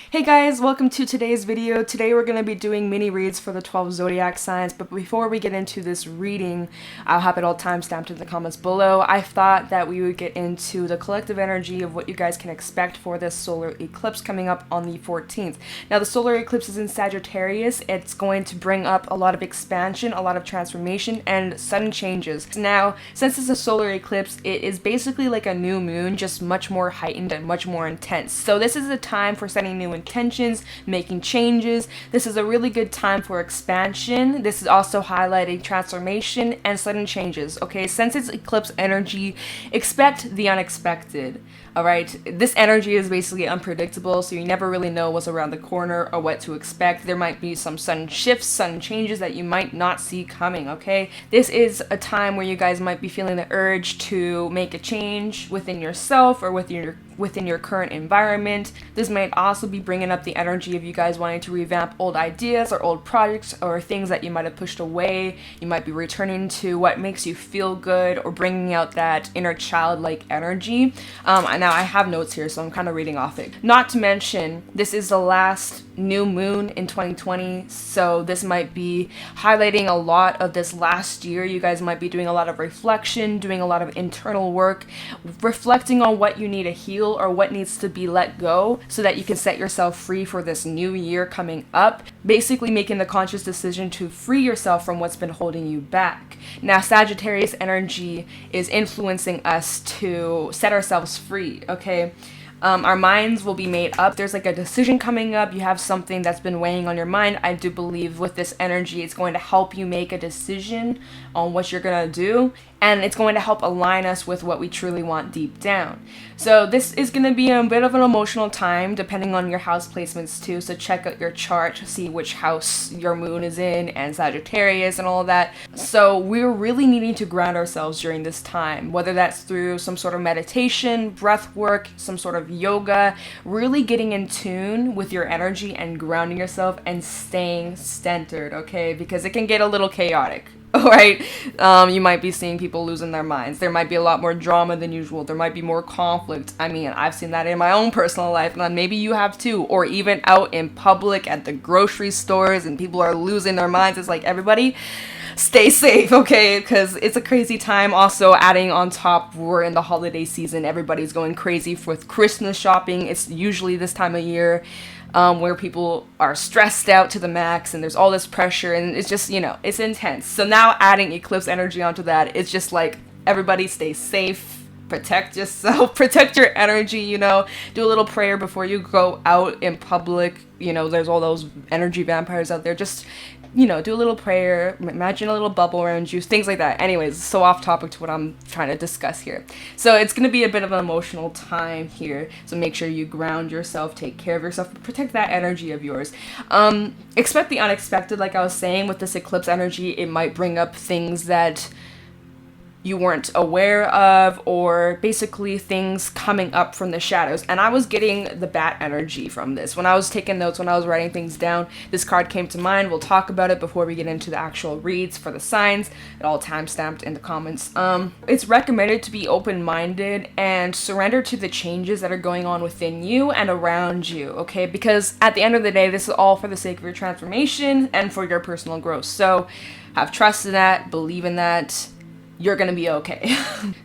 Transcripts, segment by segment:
Hey guys, welcome to today's video. Today we're going to be doing mini reads for the 12 zodiac signs, but before we get into this reading, I'll have it all timestamped in the comments below. I thought that we would get into the collective energy of what you guys can expect for this solar eclipse coming up on the 14th. Now the solar eclipse is in Sagittarius. It's going to bring up a lot of expansion, a lot of transformation, and sudden changes. Now, since it's a solar eclipse, it is basically like a new moon, just much more heightened and much more intense. So this is a time for setting new intentions, making changes. This is a really good time for expansion. This is also highlighting transformation and sudden changes. Okay, since it's eclipse energy, expect the unexpected. All right, this energy is basically unpredictable, so you never really know what's around the corner or what to expect. There might be some sudden shifts, sudden changes that you might not see coming. Okay, this is a time where you guys might be feeling the urge to make a change within yourself or within your current environment. This might also be bringing up the energy of you guys wanting to revamp old ideas or old projects or things that you might have pushed away. You might be returning to what makes you feel good or bringing out that inner childlike energy. Now I have notes here, so I'm kind of reading off it. Not to mention, this is the last new moon in 2020, so this might be highlighting a lot of this last year. You guys might be doing a lot of reflection, doing a lot of internal work, reflecting on what you need to heal or what needs to be let go so that you can set yourself free for this new year coming up. Basically making the conscious decision to free yourself from what's been holding you back. Now Sagittarius energy is influencing us to set ourselves free, okay? Our minds will be made up. There's like a decision coming up. You have something that's been weighing on your mind. I do believe with this energy, it's going to help you make a decision on what you're going to do. And it's going to help align us with what we truly want deep down. So this is going to be a bit of an emotional time depending on your house placements too. So check out your chart to see which house your moon is in and Sagittarius and all of that. So we're really needing to ground ourselves during this time, whether that's through some sort of meditation, breath work, some sort of yoga, really getting in tune with your energy and grounding yourself and staying centered, okay? Because it can get a little chaotic. Right? You might be seeing people losing their minds. There might be a lot more drama than usual. There might be more conflict. I mean, I've seen that in my own personal life, and maybe you have too. Or even out in public at the grocery stores and people are losing their minds. It's like, everybody stay safe, okay? Because it's a crazy time. Also, adding on top, we're in the holiday season. Everybody's going crazy with Christmas shopping. It's usually this time of year where people are stressed out to the max and there's all this pressure and it's just, it's intense. So now adding eclipse energy onto that, it's just like, everybody stay safe, protect yourself, protect your energy, do a little prayer before you go out in public. There's all those energy vampires out there. Just do a little prayer, imagine a little bubble around you, things like that. Anyways, so off topic to what I'm trying to discuss here. So it's going to be a bit of an emotional time here. So make sure you ground yourself, take care of yourself, protect that energy of yours. Expect the unexpected, like I was saying, with this eclipse energy. It might bring up things that you weren't aware of, or basically things coming up from the shadows. And I was getting the bat energy from this. When I was taking notes, when I was writing things down, this card came to mind. We'll talk about it before we get into the actual reads for the signs. It all timestamped in the comments. It's recommended to be open-minded and surrender to the changes that are going on within you and around you, okay? Because at the end of the day, this is all for the sake of your transformation and for your personal growth. So have trust in that, believe in that. You're gonna be okay.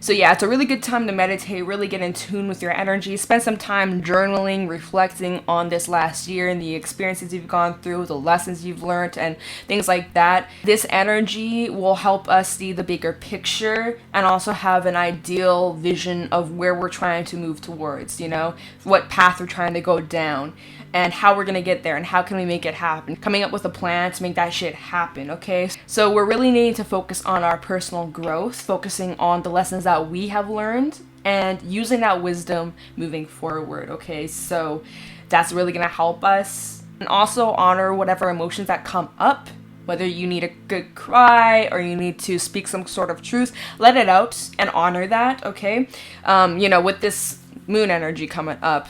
So yeah, it's a really good time to meditate, really get in tune with your energy, spend some time journaling, reflecting on this last year and the experiences you've gone through, the lessons you've learned, and things like that. This energy will help us see the bigger picture and also have an ideal vision of where we're trying to move towards, what path we're trying to go down, and how we're gonna get there and how can we make it happen. Coming up with a plan to make that shit happen, okay? So we're really needing to focus on our personal growth, focusing on the lessons that we have learned and using that wisdom moving forward, okay? So that's really gonna help us. And also honor whatever emotions that come up, whether you need a good cry or you need to speak some sort of truth, let it out and honor that, okay? With this moon energy coming up,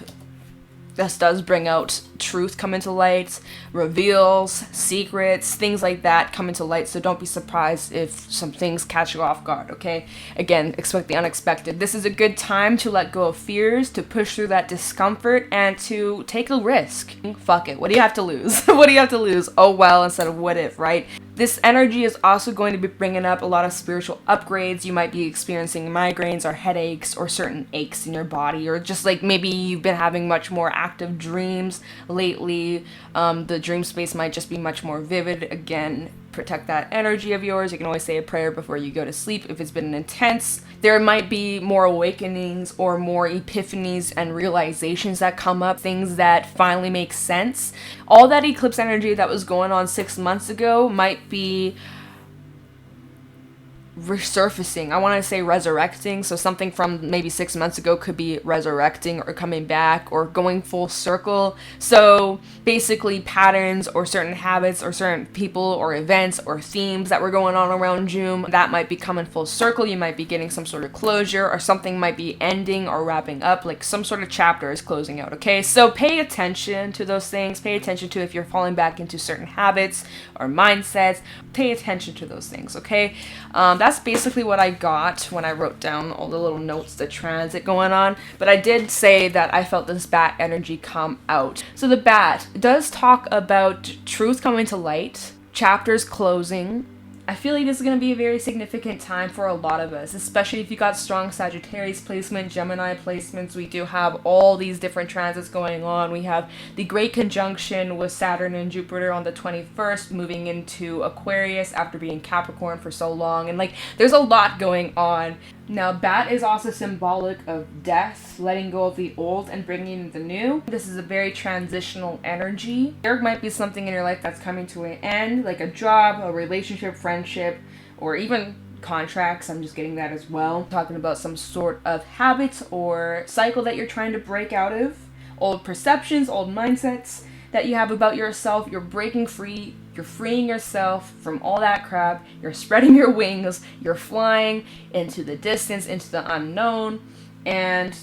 this does bring out truth come into light, reveals, secrets, things like that come into light. So don't be surprised if some things catch you off guard, okay? Again, expect the unexpected. This is a good time to let go of fears, to push through that discomfort, and to take a risk. Fuck it. What do you have to lose? What do you have to lose? Oh well, instead of what if, right? This energy is also going to be bringing up a lot of spiritual upgrades. You might be experiencing migraines or headaches or certain aches in your body, or just like maybe you've been having much more active dreams lately. The dream space might just be much more vivid. Again, protect that energy of yours. You can always say a prayer before you go to sleep if it's been intense. There might be more awakenings or more epiphanies and realizations that come up, things that finally make sense. All that eclipse energy that was going on 6 months ago might be resurfacing. I want to say resurrecting. So something from maybe 6 months ago could be resurrecting or coming back or going full circle. So basically patterns or certain habits or certain people or events or themes that were going on around June, that might be coming full circle. You might be getting some sort of closure, or something might be ending or wrapping up, like some sort of chapter is closing out, okay? So pay attention to those things. Pay attention to if you're falling back into certain habits or mindsets. Pay attention to those things, okay? That's basically what I got when I wrote down all the little notes, the transit going on. But I did say that I felt this bat energy come out. So the bat does talk about truth coming to light, chapters closing. I feel like this is going to be a very significant time for a lot of us, especially if you got strong Sagittarius placement, Gemini placements. We do have all these different transits going on. We have the great conjunction with Saturn and Jupiter on the 21st, moving into Aquarius after being Capricorn for so long. And like, there's a lot going on. Now, bat is also symbolic of death, letting go of the old and bringing in the new. This is a very transitional energy. There might be something in your life that's coming to an end, like a job, a relationship, friendship, or even contracts. I'm just getting that as well. Talking about some sort of habit or cycle that you're trying to break out of. Old perceptions, old mindsets that you have about yourself. You're breaking free. You're freeing yourself from all that crap. You're spreading your wings. You're flying into the distance, into the unknown. And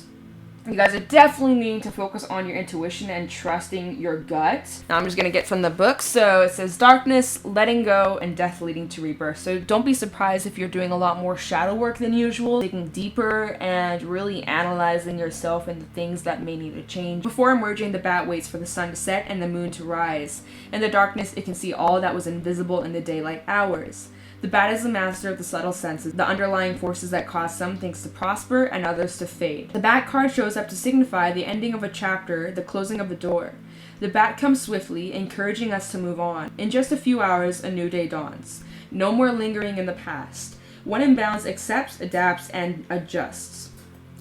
you guys are definitely needing to focus on your intuition and trusting your gut. Now I'm just going to get from the book. So it says darkness, letting go, and death leading to rebirth. So don't be surprised if you're doing a lot more shadow work than usual, digging deeper and really analyzing yourself and the things that may need to change. Before emerging, the bat waits for the sun to set and the moon to rise. In the darkness, it can see all that was invisible in the daylight hours. The bat is the master of the subtle senses, the underlying forces that cause some things to prosper and others to fade. The bat card shows up to signify the ending of a chapter, the closing of a door. The bat comes swiftly, encouraging us to move on. In just a few hours, a new day dawns. No more lingering in the past. When in bounds, accepts, adapts, and adjusts.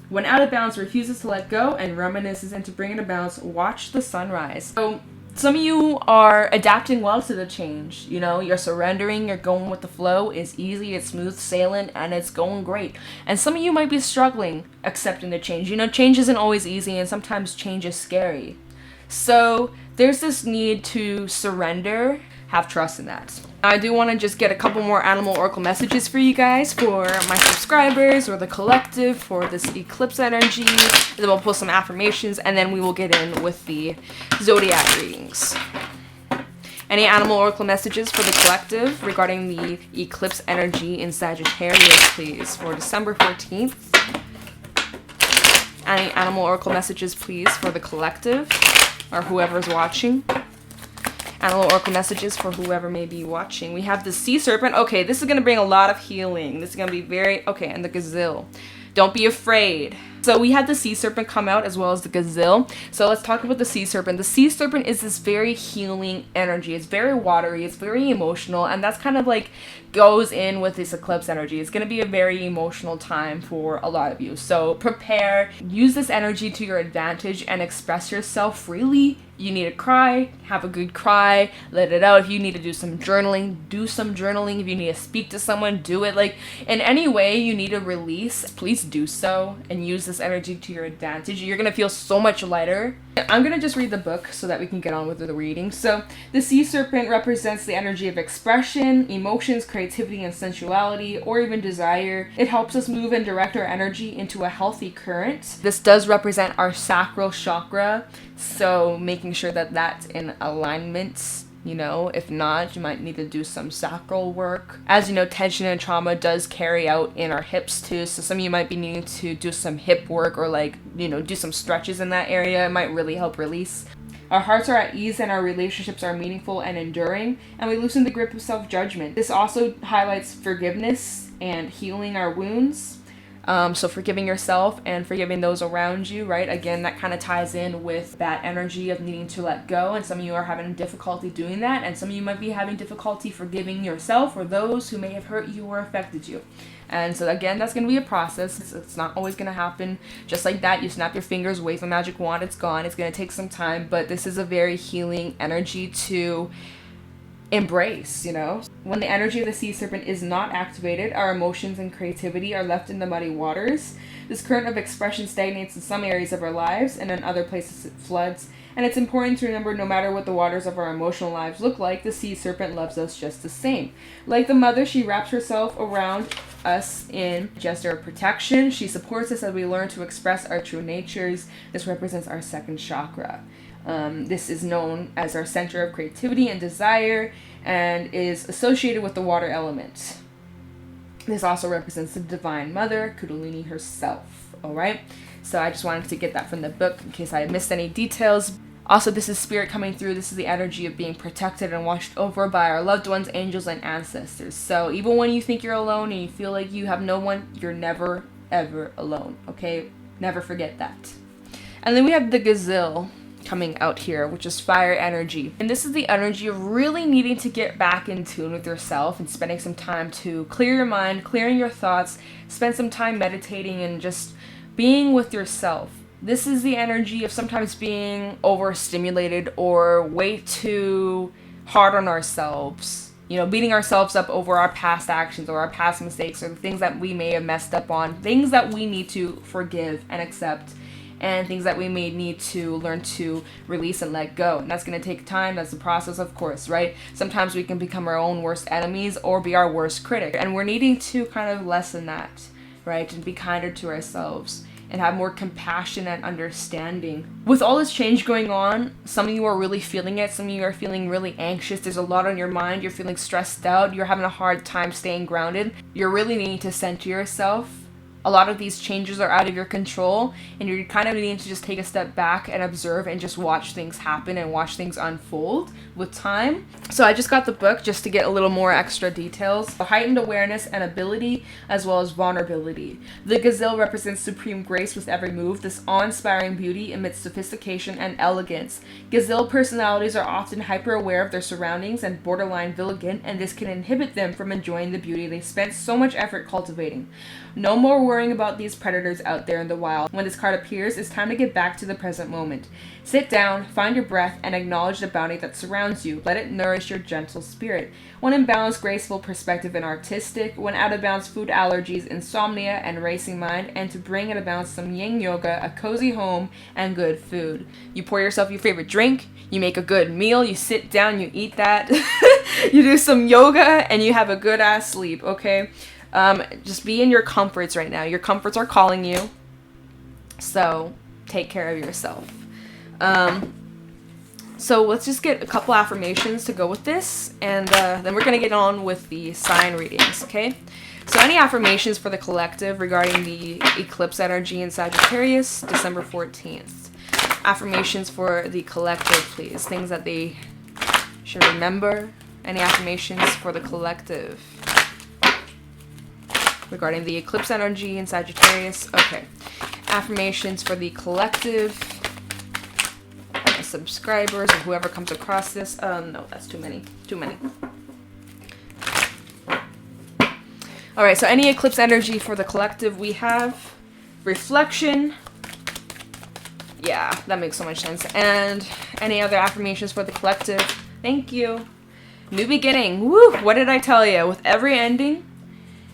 When out of bounds, refuses to let go and reminisces into bringing about balance, watch the sunrise. So some of you are adapting well to the change. You know, you're surrendering, you're going with the flow. It's easy, it's smooth sailing, and it's going great. And some of you might be struggling accepting the change. You know, change isn't always easy, and sometimes change is scary. So there's this need to surrender, have trust in that. I do want to just get a couple more animal oracle messages for you guys, for my subscribers or the collective, for this eclipse energy. And then we'll pull some affirmations, and then we will get in with the zodiac readings. Any animal oracle messages for the collective regarding the eclipse energy in Sagittarius, please, for December 14th. Any animal oracle messages, please, for the collective or whoever's watching. Animal oracle messages for whoever may be watching. We have the sea serpent. Okay, this is going to bring a lot of healing. This is going to be very... Okay, and the gazelle. Don't be afraid. So we had the sea serpent come out as well as the gazelle. So let's talk about the sea serpent. The sea serpent is this very healing energy. It's very watery. It's very emotional. And that's kind of like goes in with this eclipse energy. It's going to be a very emotional time for a lot of you. So prepare. Use this energy to your advantage and express yourself freely. You need to cry, have a good cry, let it out. If you need to do some journaling, do some journaling. If you need to speak to someone, do it. Like, in any way you need to release, please do so and use this energy to your advantage. You're going to feel so much lighter I'm going to just read the book so that we can get on with the reading. So, the sea serpent represents the energy of expression, emotions, creativity, and sensuality, or even desire. It helps us move and direct our energy into a healthy current. This does represent our sacral chakra, so making sure that that's in alignment. You know, if not, you might need to do some sacral work. As you know, tension and trauma does carry out in our hips too. So some of you might be needing to do some hip work or like, you know, do some stretches in that area. It might really help release. Our hearts are at ease and our relationships are meaningful and enduring. And we loosen the grip of self-judgment. This also highlights forgiveness and healing our wounds. So forgiving yourself and forgiving those around you, right? Again, that kind of ties in with that energy of needing to let go. And some of you are having difficulty doing that. And some of you might be having difficulty forgiving yourself or those who may have hurt you or affected you. And so again, that's going to be a process. It's not always going to happen just like that. You snap your fingers, wave a magic wand, it's gone. It's going to take some time, but this is a very healing energy to embrace, you know. When the energy of the sea serpent is not activated, our emotions and creativity are left in the muddy waters. This current of expression stagnates in some areas of our lives, and in other places it floods. And it's important to remember, no matter what the waters of our emotional lives look like, the sea serpent loves us just the same. Like the mother, she wraps herself around us in a gesture of protection. She supports us as we learn to express our true natures. This represents our second chakra. This is known as our center of creativity and desire and is associated with the water element. This also represents the Divine Mother, Kundalini herself. All right. So I just wanted to get that from the book in case I missed any details. Also, this is spirit coming through. This is the energy of being protected and watched over by our loved ones, angels, and ancestors. So even when you think you're alone and you feel like you have no one, you're never, ever alone. Okay. Never forget that. And then we have the gazelle coming out here, which is fire energy. And this is the energy of really needing to get back in tune with yourself and spending some time to clear your mind, clearing your thoughts, spend some time meditating and just being with yourself. This is the energy of sometimes being overstimulated or way too hard on ourselves. You know, beating ourselves up over our past actions or our past mistakes or the things that we may have messed up on, things that we need to forgive and accept, and things that we may need to learn to release and let go. And that's going to take time. That's the process, of course, right? Sometimes we can become our own worst enemies or be our worst critic. And we're needing to kind of lessen that, right? And be kinder to ourselves and have more compassion and understanding. With all this change going on, some of you are really feeling it. Some of you are feeling really anxious. There's a lot on your mind. You're feeling stressed out. You're having a hard time staying grounded. You're really needing to center yourself. A lot of these changes are out of your control, and you're kind of needing to just take a step back and observe and just watch things happen and watch things unfold with time. So I just got the book just to get a little more extra details. Heightened awareness and ability, as well as vulnerability. The gazelle represents supreme grace with every move. This awe-inspiring beauty emits sophistication and elegance. Gazelle personalities are often hyper-aware of their surroundings and borderline vigilant, and this can inhibit them from enjoying the beauty they spent so much effort cultivating. No more worrying about these predators out there in the wild. When this card appears, it's time to get back to the present moment. Sit down, find your breath, and acknowledge the bounty that surrounds you. Let it nourish your gentle spirit. When in balance, graceful perspective and artistic. When out of balance, food allergies, insomnia, and racing mind. And to bring into balance some yin yoga, a cozy home, and good food. You pour yourself your favorite drink, you make a good meal, you sit down, you eat that, you do some yoga, and you have a good ass sleep, okay? Just be in your comforts right now. Your comforts are calling you. So take care of yourself. So let's just get a couple affirmations to go with this. And then we're going to get on with the sign readings, okay? So any affirmations for the collective regarding the eclipse energy in Sagittarius, December 14th. Affirmations for the collective, please. Things that they should remember. Any affirmations for the collective regarding the eclipse energy in Sagittarius. Okay. Affirmations for the collective. Subscribers or whoever comes across this. No, that's too many. Too many. Alright, so any eclipse energy for the collective, we have reflection. Yeah, that makes so much sense. And any other affirmations for the collective? Thank you. New beginning. Woo! What did I tell you? With every ending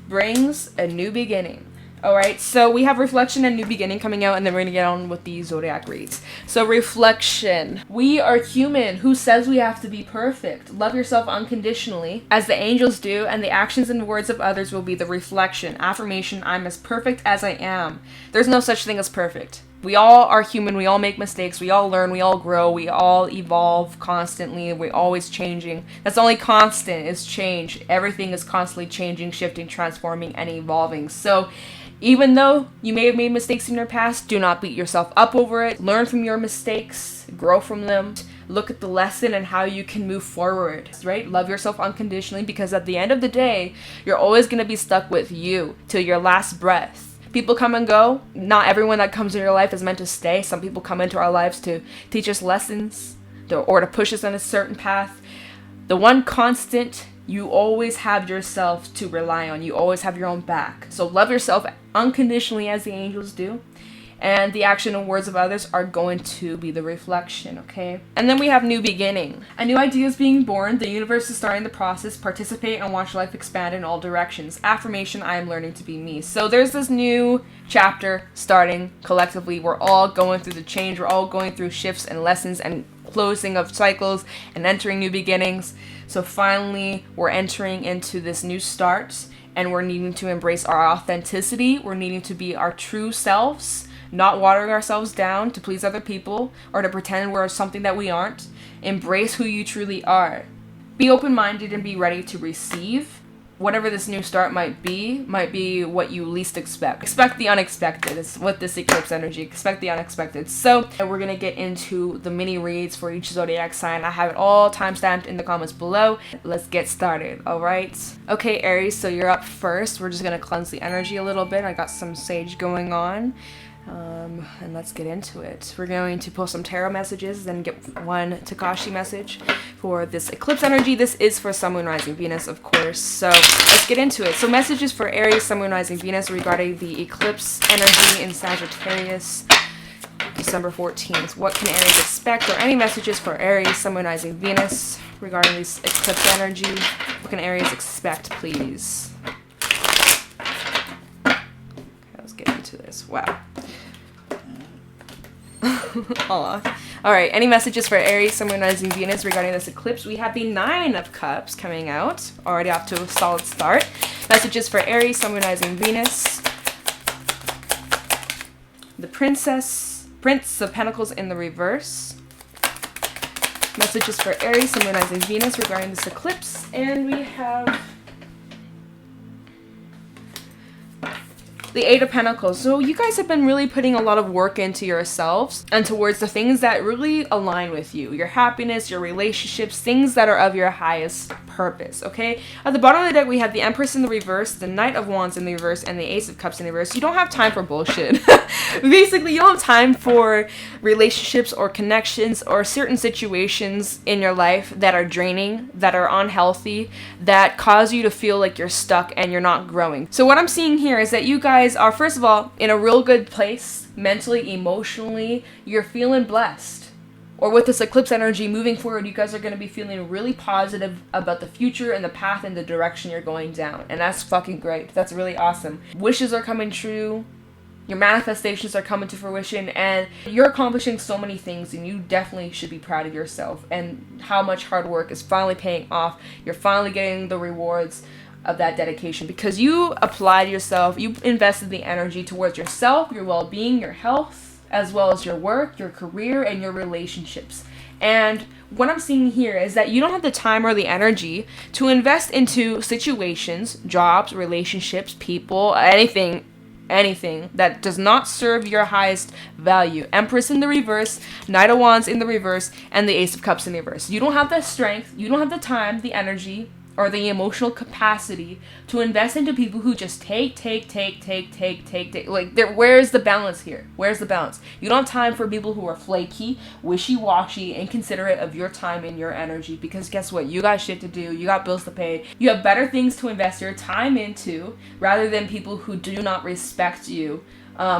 brings a new beginning. All right, so we have reflection and new beginning coming out, and then we're gonna get on with the zodiac reads. So reflection. We are human. Who says we have to be perfect? Love yourself unconditionally, as the angels do, and the actions and words of others will be the reflection. Affirmation, I'm as perfect as I am. There's no such thing as perfect. We all are human. We all make mistakes. We all learn. We all grow. We all evolve constantly. We're always changing. That's the only constant is change. Everything is constantly changing, shifting, transforming, and evolving. So even though you may have made mistakes in your past, do not beat yourself up over it. Learn from your mistakes, grow from them, look at the lesson and how you can move forward, right? Love yourself unconditionally, because at the end of the day, you're always going to be stuck with you till your last breath. People come and go. Not everyone that comes in your life is meant to stay. Some people come into our lives to teach us lessons or to push us on a certain path. The one constant, you always have yourself to rely on. You always have your own back. So love yourself unconditionally, as the angels do. And the action and words of others are going to be the reflection, okay? And then we have new beginning. A new idea is being born. The universe is starting the process. Participate and watch life expand in all directions. Affirmation, I am learning to be me. So there's this new chapter starting collectively. We're all going through the change. We're all going through shifts and lessons and closing of cycles and entering new beginnings. So finally, we're entering into this new start, and we're needing to embrace our authenticity. We're needing to be our true selves, not watering ourselves down to please other people or to pretend we're something that we aren't. Embrace who you truly are. Be open-minded and be ready to receive. Whatever this new start might be what you least expect. Expect the unexpected. It's with this eclipse energy. Expect the unexpected. So we're going to get into the mini reads for each zodiac sign. I have it all timestamped in the comments below. Let's get started, all right? Okay, Aries, so you're up first. We're just going to cleanse the energy a little bit. I got some sage going on. And let's get into it. We're going to pull some tarot messages, then get one Takashi message for this eclipse energy. This is for Sun, Moon, Rising, Venus, of course. So let's get into it. So messages for Aries, Sun, Moon, Rising, Venus regarding the eclipse energy in Sagittarius, December 14th. What can Aries expect? Or any messages for Aries, Sun, Moon, Rising, Venus regarding this eclipse energy? What can Aries expect, please? Okay, let's get into this. Wow. All right, any messages for Aries, Sun, Moon, Rising, Venus regarding this eclipse? We have the Nine of Cups coming out, already off to a solid start. Messages for Aries, Sun, Moon, Rising, Venus. The Prince of Pentacles in the reverse. Messages for Aries, Sun, Moon, Rising, Venus regarding this eclipse. And we have the Eight of Pentacles. So you guys have been really putting a lot of work into yourselves and towards the things that really align with you. Your happiness, your relationships, things that are of your highest purpose, okay? At the bottom of the deck, we have the Empress in the reverse, the Knight of Wands in the reverse, and the Ace of Cups in the reverse. You don't have time for bullshit. Basically, you don't have time for relationships or connections or certain situations in your life that are draining, that are unhealthy, that cause you to feel like you're stuck and you're not growing. So what I'm seeing here is that you guys are, first of all, in a real good place, mentally, emotionally. You're feeling blessed. Or with this eclipse energy moving forward, you guys are going to be feeling really positive about the future and the path and the direction you're going down. And that's fucking great. That's really awesome. Wishes are coming true. Your manifestations are coming to fruition, and you're accomplishing so many things, and you definitely should be proud of yourself and how much hard work is finally paying off. You're finally getting the rewards of that dedication because you applied yourself, you invested the energy towards yourself, your well-being, your health, as well as your work, your career, and your relationships. And what I'm seeing here is that you don't have the time or the energy to invest into situations, jobs, relationships, people, anything that does not serve your highest value. Empress in the reverse, Knight of Wands in the reverse, and the Ace of Cups in the reverse. You don't have the strength, you don't have the time, the energy, or the emotional capacity to invest into people who just take. Like, where's the balance here? Where's the balance? You don't have time for people who are flaky, wishy-washy, inconsiderate of your time and your energy, because guess what? You got shit to do. You got bills to pay. You have better things to invest your time into rather than people who do not respect you.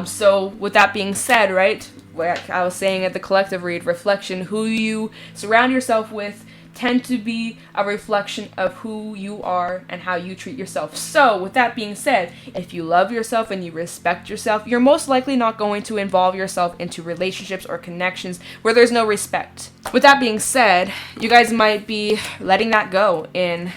So with that being said, right, like I was saying at the collective read, reflection, who you surround yourself with tend to be a reflection of who you are and how you treat yourself. So with that being said, if you love yourself and you respect yourself, you're most likely not going to involve yourself into relationships or connections where there's no respect. With that being said, you guys might be letting that go in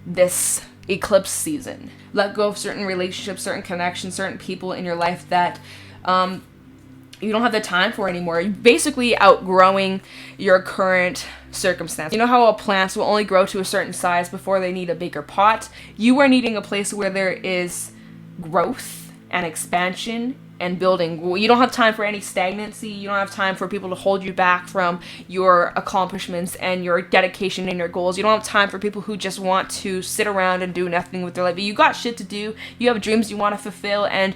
this eclipse season. Let go of certain relationships, certain connections, certain people in your life that you don't have the time for anymore. You're basically outgrowing your current circumstance. You know how a plant will only grow to a certain size before they need a bigger pot? You are needing a place where there is growth and expansion and building. You don't have time for any stagnancy. You don't have time for people to hold you back from your accomplishments and your dedication and your goals. You don't have time for people who just want to sit around and do nothing with their life. You got shit to do. You have dreams you want to fulfill, and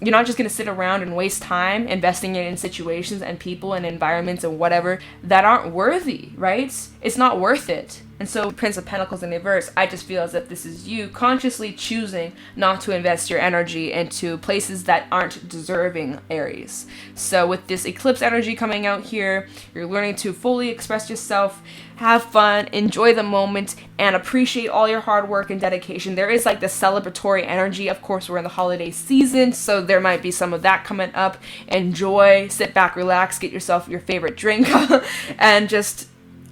you're not just going to sit around and waste time investing it in situations and people and environments and whatever that aren't worthy, right? It's not worth it. And so Prince of Pentacles in reverse, I just feel as if this is you consciously choosing not to invest your energy into places that aren't deserving, Aries. So with this eclipse energy coming out here, you're learning to fully express yourself, have fun, enjoy the moment, and appreciate all your hard work and dedication. There is like the celebratory energy. Of course, we're in the holiday season, so there might be some of that coming up. Enjoy, sit back, relax, get yourself your favorite drink, and just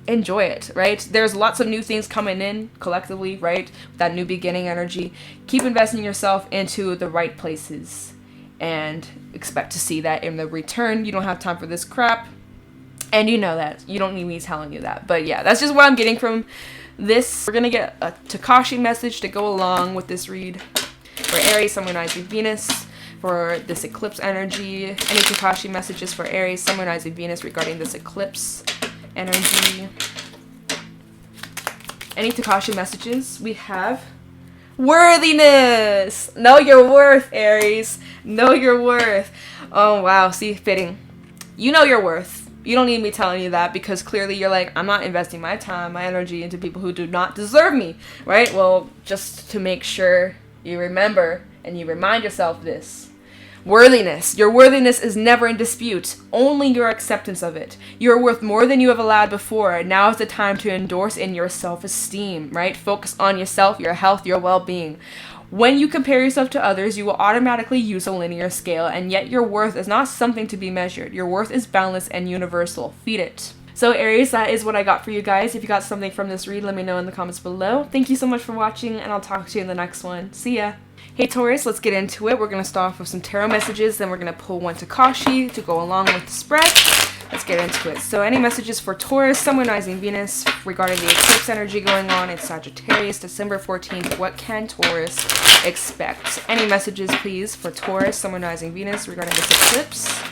enjoy it, right? There's lots of new things coming in collectively, right? That new beginning energy. Keep investing yourself into the right places and expect to see that in the return. You don't have time for this crap. And you know that. You don't need me telling you that. But yeah, that's just what I'm getting from this. We're going to get a Takashi message to go along with this read for Aries, Sun, Moon, Rising, Venus. For this eclipse energy. Any Takashi messages for Aries, Sun, Moon, Rising, Venus regarding this eclipse energy. Any Takashi messages? We have worthiness. Know your worth, Aries. Know your worth. Oh wow, see, fitting. You know your worth. You don't need me telling you that, because clearly you're like, I'm not investing my time, my energy into people who do not deserve me, right? Well, just to make sure you remember and you remind yourself this. Worthiness. Your worthiness is never in dispute, only your acceptance of it. You're worth more than you have allowed before. Now is the time to endorse in your self-esteem, right? Focus on yourself, your health, your well-being. When you compare yourself to others, you will automatically use a linear scale, and yet your worth is not something to be measured. Your worth is boundless and universal. Feed it. So Aries, that is what I got for you guys. If you got something from this read, let me know in the comments below. Thank you so much for watching, and I'll talk to you in the next one. See ya. Hey Taurus, let's get into it. We're going to start off with some tarot messages, then we're going to pull one Takashi to go along with the spread. Let's get into it. So any messages for Taurus, Sun, Moon, Rising, Venus regarding the eclipse energy going on in Sagittarius, December 14th. What can Taurus expect? Any messages, please, for Taurus, Sun, Moon, Rising, Venus regarding this eclipse?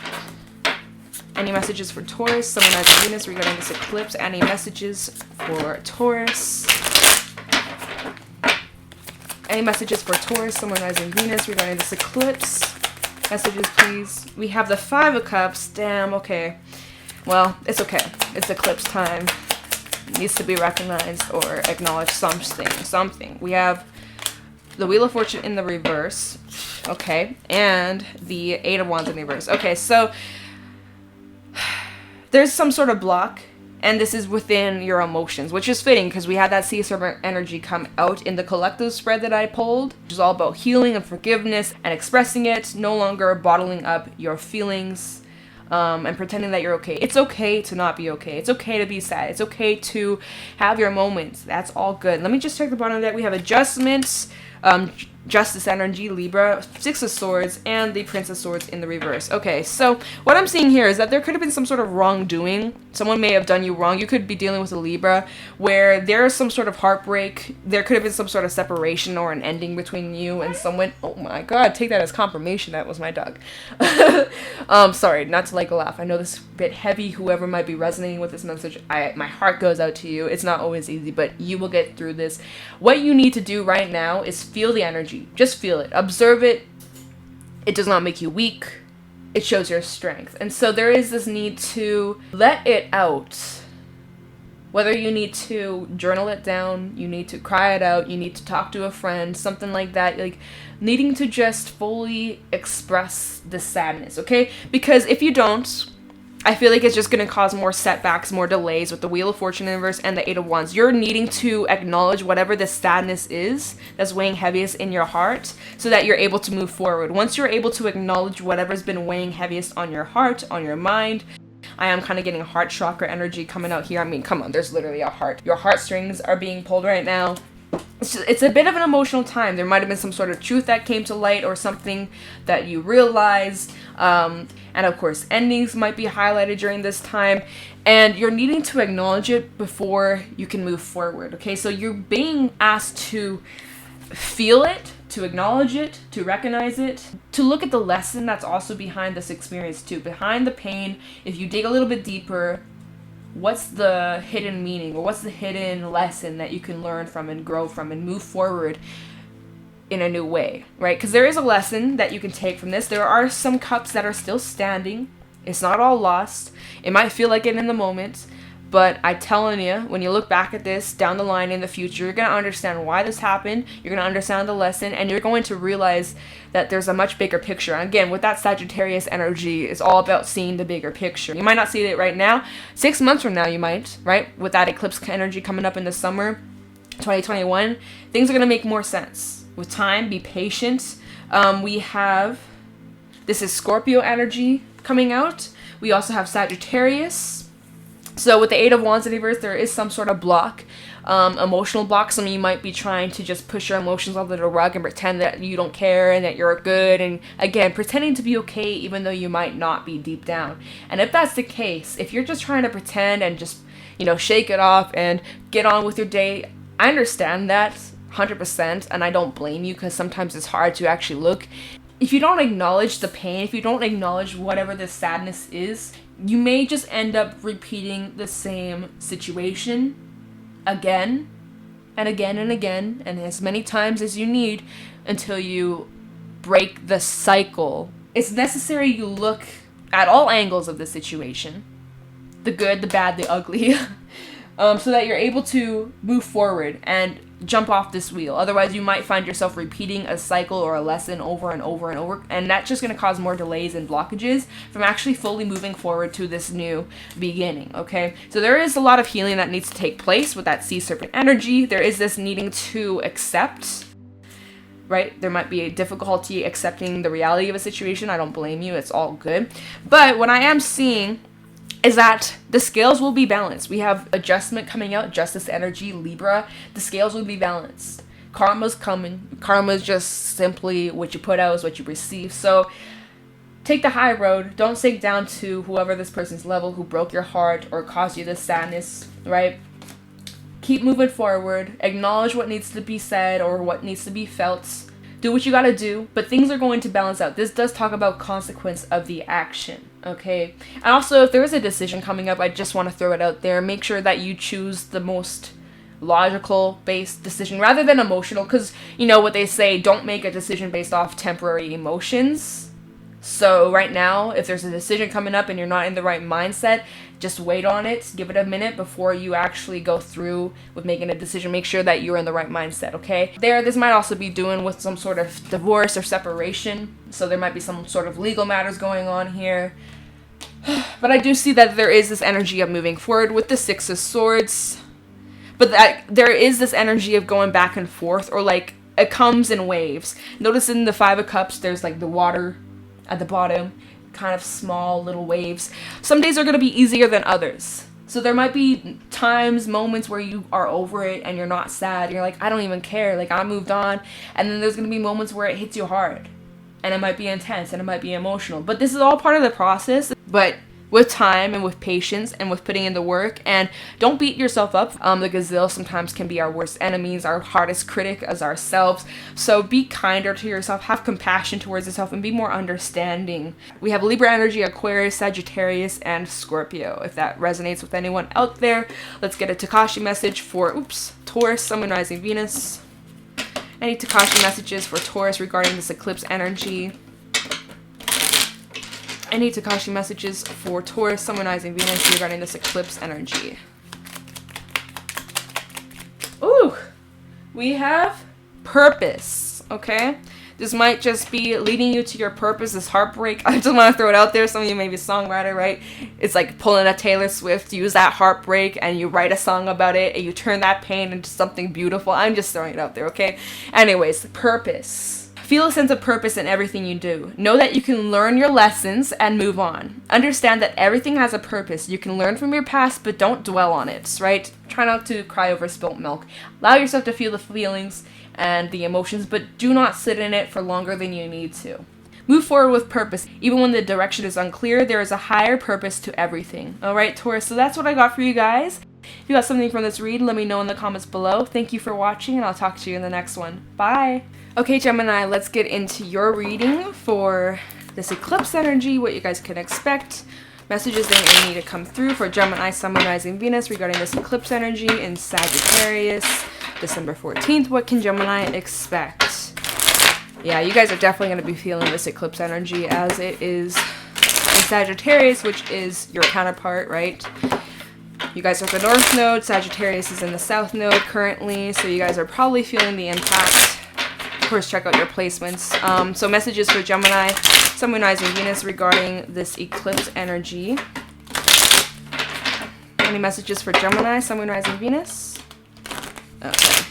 Any messages for Taurus, Sun, Moon, Rising, Venus regarding this eclipse? Any messages for Taurus? Any messages for Taurus, Sun, Moon, Rising, Venus regarding this eclipse? Messages, please. We have the Five of Cups. Damn, okay. Well, it's okay. It's eclipse time. It needs to be recognized or acknowledged something. We have the Wheel of Fortune in the reverse. Okay. And the Eight of Wands in the reverse. Okay, so there's some sort of block. And this is within your emotions, which is fitting because we had that Sea Serpent energy come out in the collective spread that I pulled, which is all about healing and forgiveness and expressing it, no longer bottling up your feelings and pretending that you're okay. It's okay to not be okay. It's okay to be sad. It's okay to have your moments. That's all good. Let me just check the bottom of that. We have adjustments, Justice energy, Libra, Six of Swords, and the Prince of Swords in the reverse. Okay, so what I'm seeing here is that there could have been some sort of wrongdoing. Someone may have done you wrong. You could be dealing with a Libra where there's some sort of heartbreak. There could have been some sort of separation or an ending between you and someone. Oh my god, take that as confirmation. That was my dog. Sorry, not to like laugh. I know this is a bit heavy. Whoever might be resonating with this message, my heart goes out to you. It's not always easy, but you will get through this. What you need to do right now is feel the energy. Just feel it. Observe it. It does not make you weak. It shows your strength. And so there is this need to let it out. Whether you need to journal it down, you need to cry it out, you need to talk to a friend, something like that. Like needing to just fully express the sadness, okay? Because if you don't, I feel like it's just going to cause more setbacks, more delays with the Wheel of Fortune in reverse and the Eight of Wands. You're needing to acknowledge whatever this sadness is that's weighing heaviest in your heart so that you're able to move forward. Once you're able to acknowledge whatever's been weighing heaviest on your heart, on your mind, I am kind of getting heart chakra energy coming out here. I mean, come on, there's literally a heart. Your heartstrings are being pulled right now. It's a bit of an emotional time. There might have been some sort of truth that came to light or something that you realized. And of course, endings might be highlighted during this time. And you're needing to acknowledge it before you can move forward. Okay, so you're being asked to feel it, to acknowledge it, to recognize it, to look at the lesson that's also behind this experience too. Behind the pain, if you dig a little bit deeper, what's the hidden meaning or what's the hidden lesson that you can learn from and grow from and move forward in a new way, right? Because there is a lesson that you can take from this. There are some cups that are still standing. It's not all lost. It might feel like it in the moment, but I'm telling you, when you look back at this down the line in the future, you're going to understand why this happened. You're going to understand the lesson, and you're going to realize that there's a much bigger picture. And again, with that Sagittarius energy, it's all about seeing the bigger picture. You might not see it right now. 6 months from now, you might, right? With that eclipse energy coming up in the summer 2021, things are going to make more sense. With time, be patient. This is Scorpio energy coming out. We also have Sagittarius. So with the Eight of Wands in reverse, there is some sort of block, emotional block. Some of you might be trying to just push your emotions under the rug and pretend that you don't care and that you're good. And again, pretending to be okay even though you might not be deep down. And if that's the case, if you're just trying to pretend and just, shake it off and get on with your day, I understand that 100%. And I don't blame you because sometimes it's hard to actually look. If you don't acknowledge the pain, if you don't acknowledge whatever this sadness is, you may just end up repeating the same situation again and again and again and as many times as you need until you break the cycle. It's necessary you look at all angles of the situation, the good, the bad, the ugly, so that you're able to move forward and jump off this wheel. Otherwise, you might find yourself repeating a cycle or a lesson over and over and over, and that's just going to cause more delays and blockages from actually fully moving forward to this new beginning, okay? So there is a lot of healing that needs to take place with that sea serpent energy. There is this needing to accept, right? There might be a difficulty accepting the reality of a situation. I don't blame you. It's all good. But what I am seeing is that the scales will be balanced. We have adjustment coming out, justice energy, Libra. The scales will be balanced. Karma's coming. Karma is just simply what you put out is what you receive. So take the high road. Don't sink down to whoever this person's level who broke your heart or caused you this sadness, right? Keep moving forward. Acknowledge what needs to be said or what needs to be felt. Do what you gotta do, but things are going to balance out. This does talk about consequence of the action, okay? And also, if there is a decision coming up, I just want to throw it out there. Make sure that you choose the most logical-based decision rather than emotional, because you know what they say, don't make a decision based off temporary emotions. So right now, if there's a decision coming up and you're not in the right mindset, just wait on it. Give it a minute before you actually go through with making a decision. Make sure that you're in the right mindset, okay? This might also be doing with some sort of divorce or separation. So there might be some sort of legal matters going on here. But I do see that there is this energy of moving forward with the Six of Swords. But that there is this energy of going back and forth, or like it comes in waves. Notice in the Five of Cups, there's like the water at the bottom, kind of small little waves. Some days are going to be easier than others. So there might be times, moments where you are over it and you're not sad. You're like, I don't even care. Like, I moved on. And then there's going to be moments where it hits you hard. And it might be intense and it might be emotional. But this is all part of the process. But with time and with patience and with putting in the work, and don't beat yourself up. The gazelle sometimes can be our worst enemies, our hardest critic as ourselves. So be kinder to yourself, have compassion towards yourself, and be more understanding. We have Libra energy, Aquarius, Sagittarius, and Scorpio. If that resonates with anyone out there, let's get a Takashi message for, Taurus, Sun, Moon, Rising, Venus. Any Takashi messages for Taurus regarding this eclipse energy? Any Takashi messages for Taurus, Sun, Moon, Rising, Venus regarding this eclipse energy? Ooh, we have purpose, okay? This might just be leading you to your purpose, this heartbreak. I just want to throw it out there. Some of you may be a songwriter, right? It's like pulling a Taylor Swift, use that heartbreak and you write a song about it and you turn that pain into something beautiful. I'm just throwing it out there, okay? Anyways, purpose. Feel a sense of purpose in everything you do. Know that you can learn your lessons and move on. Understand that everything has a purpose. You can learn from your past, but don't dwell on it, right? Try not to cry over spilt milk. Allow yourself to feel the feelings and the emotions, but do not sit in it for longer than you need to. Move forward with purpose. Even when the direction is unclear, there is a higher purpose to everything. All right, Taurus, so that's what I got for you guys. If you got something from this read, let me know in the comments below. Thank you for watching, and I'll talk to you in the next one. Bye! Okay, Gemini, let's get into your reading for this eclipse energy, what you guys can expect. Messages that may need to come through for Gemini, Sun, Moon, Rising, Venus regarding this eclipse energy in Sagittarius, December 14th. What can Gemini expect? Yeah, you guys are definitely going to be feeling this eclipse energy as it is in Sagittarius, which is your counterpart, right? You guys are the North Node, Sagittarius is in the South Node currently, so you guys are probably feeling the impact. Of course, check out your placements. So messages for Gemini, Sun, Moon, Rising, Venus regarding this eclipse energy. Any messages for Gemini, Sun, Moon, Rising, Venus? Okay,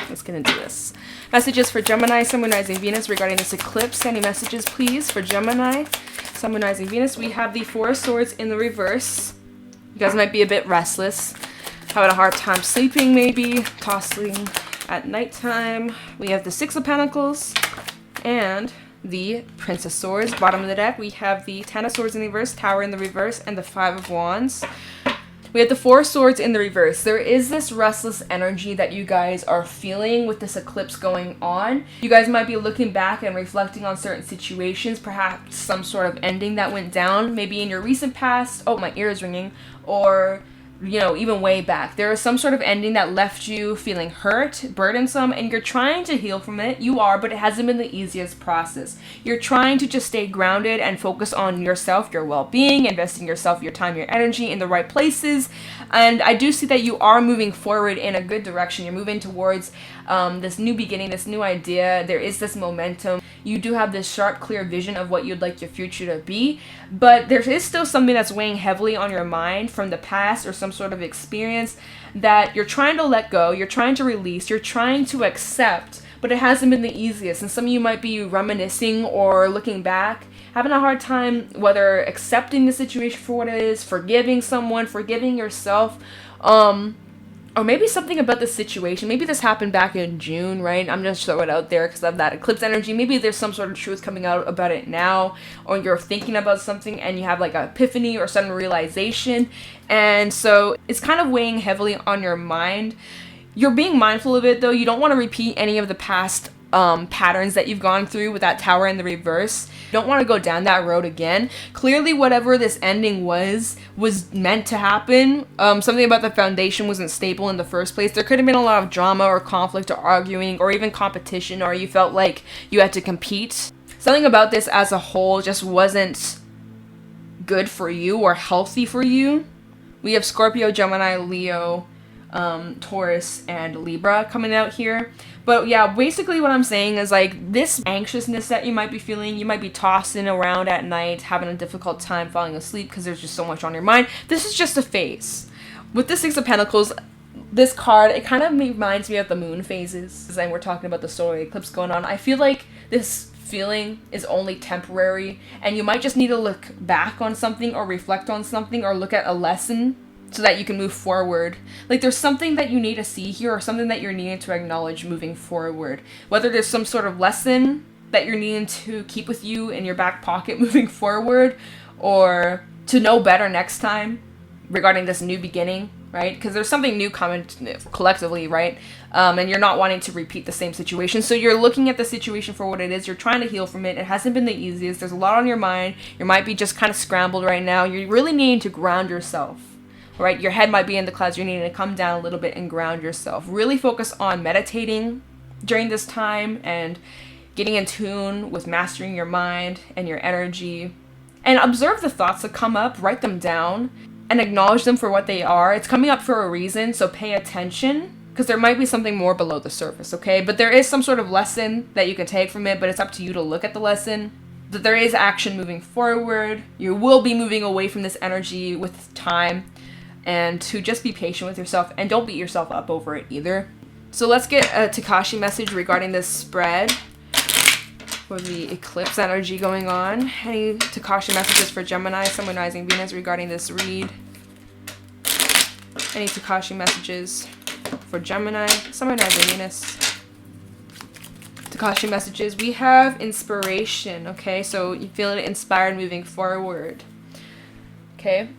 let's get into this. Messages for Gemini, Sun, Moon, Rising, Venus regarding this eclipse. Any messages, please, for Gemini, Sun, Moon, Rising, Venus? We have the Four of Swords in the reverse. You guys might be a bit restless, having a hard time sleeping maybe, tossing at nighttime. We have the Six of Pentacles and the Prince of Swords. Bottom of the deck, we have the Ten of Swords in the reverse, Tower in the reverse, and the Five of Wands. We have the Four of Swords in the reverse. There is this restless energy that you guys are feeling with this eclipse going on. You guys might be looking back and reflecting on certain situations, perhaps some sort of ending that went down, maybe in your recent past. Oh, my ear is ringing. Or, you know, even way back. There is some sort of ending that left you feeling hurt, burdensome, and you're trying to heal from it. You are, but it hasn't been the easiest process. You're trying to just stay grounded and focus on yourself, your well-being, investing yourself, your time, your energy in the right places. And I do see that you are moving forward in a good direction. You're moving towards this new beginning, this new idea. There is this momentum. You do have this sharp, clear vision of what you'd like your future to be, but there is still something that's weighing heavily on your mind from the past or some sort of experience that you're trying to let go, you're trying to release, you're trying to accept, but it hasn't been the easiest. And some of you might be reminiscing or looking back, having a hard time whether accepting the situation for what it is, forgiving someone, forgiving yourself, or maybe something about the situation. Maybe this happened back in June, right? I'm just throwing it out there because of that eclipse energy. Maybe there's some sort of truth coming out about it now, or you're thinking about something and you have like an epiphany or sudden realization. And so it's kind of weighing heavily on your mind. You're being mindful of it though. You don't want to repeat any of the past patterns that you've gone through with that Tower in the reverse. You don't want to go down that road again. Clearly, whatever this ending was meant to happen. Something about the foundation wasn't stable in the first place. There could have been a lot of drama or conflict or arguing or even competition, or you felt like you had to compete. Something about this as a whole just wasn't good for you or healthy for you. We have Scorpio, Gemini, Leo, Taurus, and Libra coming out here. But yeah, basically what I'm saying is like this anxiousness that you might be feeling, you might be tossing around at night, having a difficult time falling asleep because there's just so much on your mind. This is just a phase. With the Six of Pentacles, this card, it kind of reminds me of the moon phases. And we're talking about the solar eclipse going on. I feel like this feeling is only temporary, and you might just need to look back on something or reflect on something or look at a lesson so that you can move forward. Like there's something that you need to see here or something that you're needing to acknowledge moving forward. Whether there's some sort of lesson that you're needing to keep with you in your back pocket moving forward, or to know better next time regarding this new beginning, right? Because there's something new coming collectively, right? And you're not wanting to repeat the same situation. So you're looking at the situation for what it is. You're trying to heal from it. It hasn't been the easiest. There's a lot on your mind. You might be just kind of scrambled right now. You're really needing to ground yourself. Right, your head might be in the clouds. You're needing to come down a little bit and ground yourself. Really focus on meditating during this time and getting in tune with mastering your mind and your energy. And observe the thoughts that come up, write them down, and acknowledge them for what they are. It's coming up for a reason, so pay attention. because there might be something more below the surface, okay? But there is some sort of lesson that you can take from it, but it's up to you to look at the lesson. That there is action moving forward. You will be moving away from this energy with time, and to just be patient with yourself and don't beat yourself up over it either. So let's get a Takashi message regarding this spread for the eclipse energy going on. Any Takashi messages for Gemini, Sun, Moon, Rising, Venus regarding this read? Any Takashi messages for Gemini, Sun, Moon, Rising, Venus? Takashi messages. We have inspiration, okay? So you feel it inspired moving forward, okay?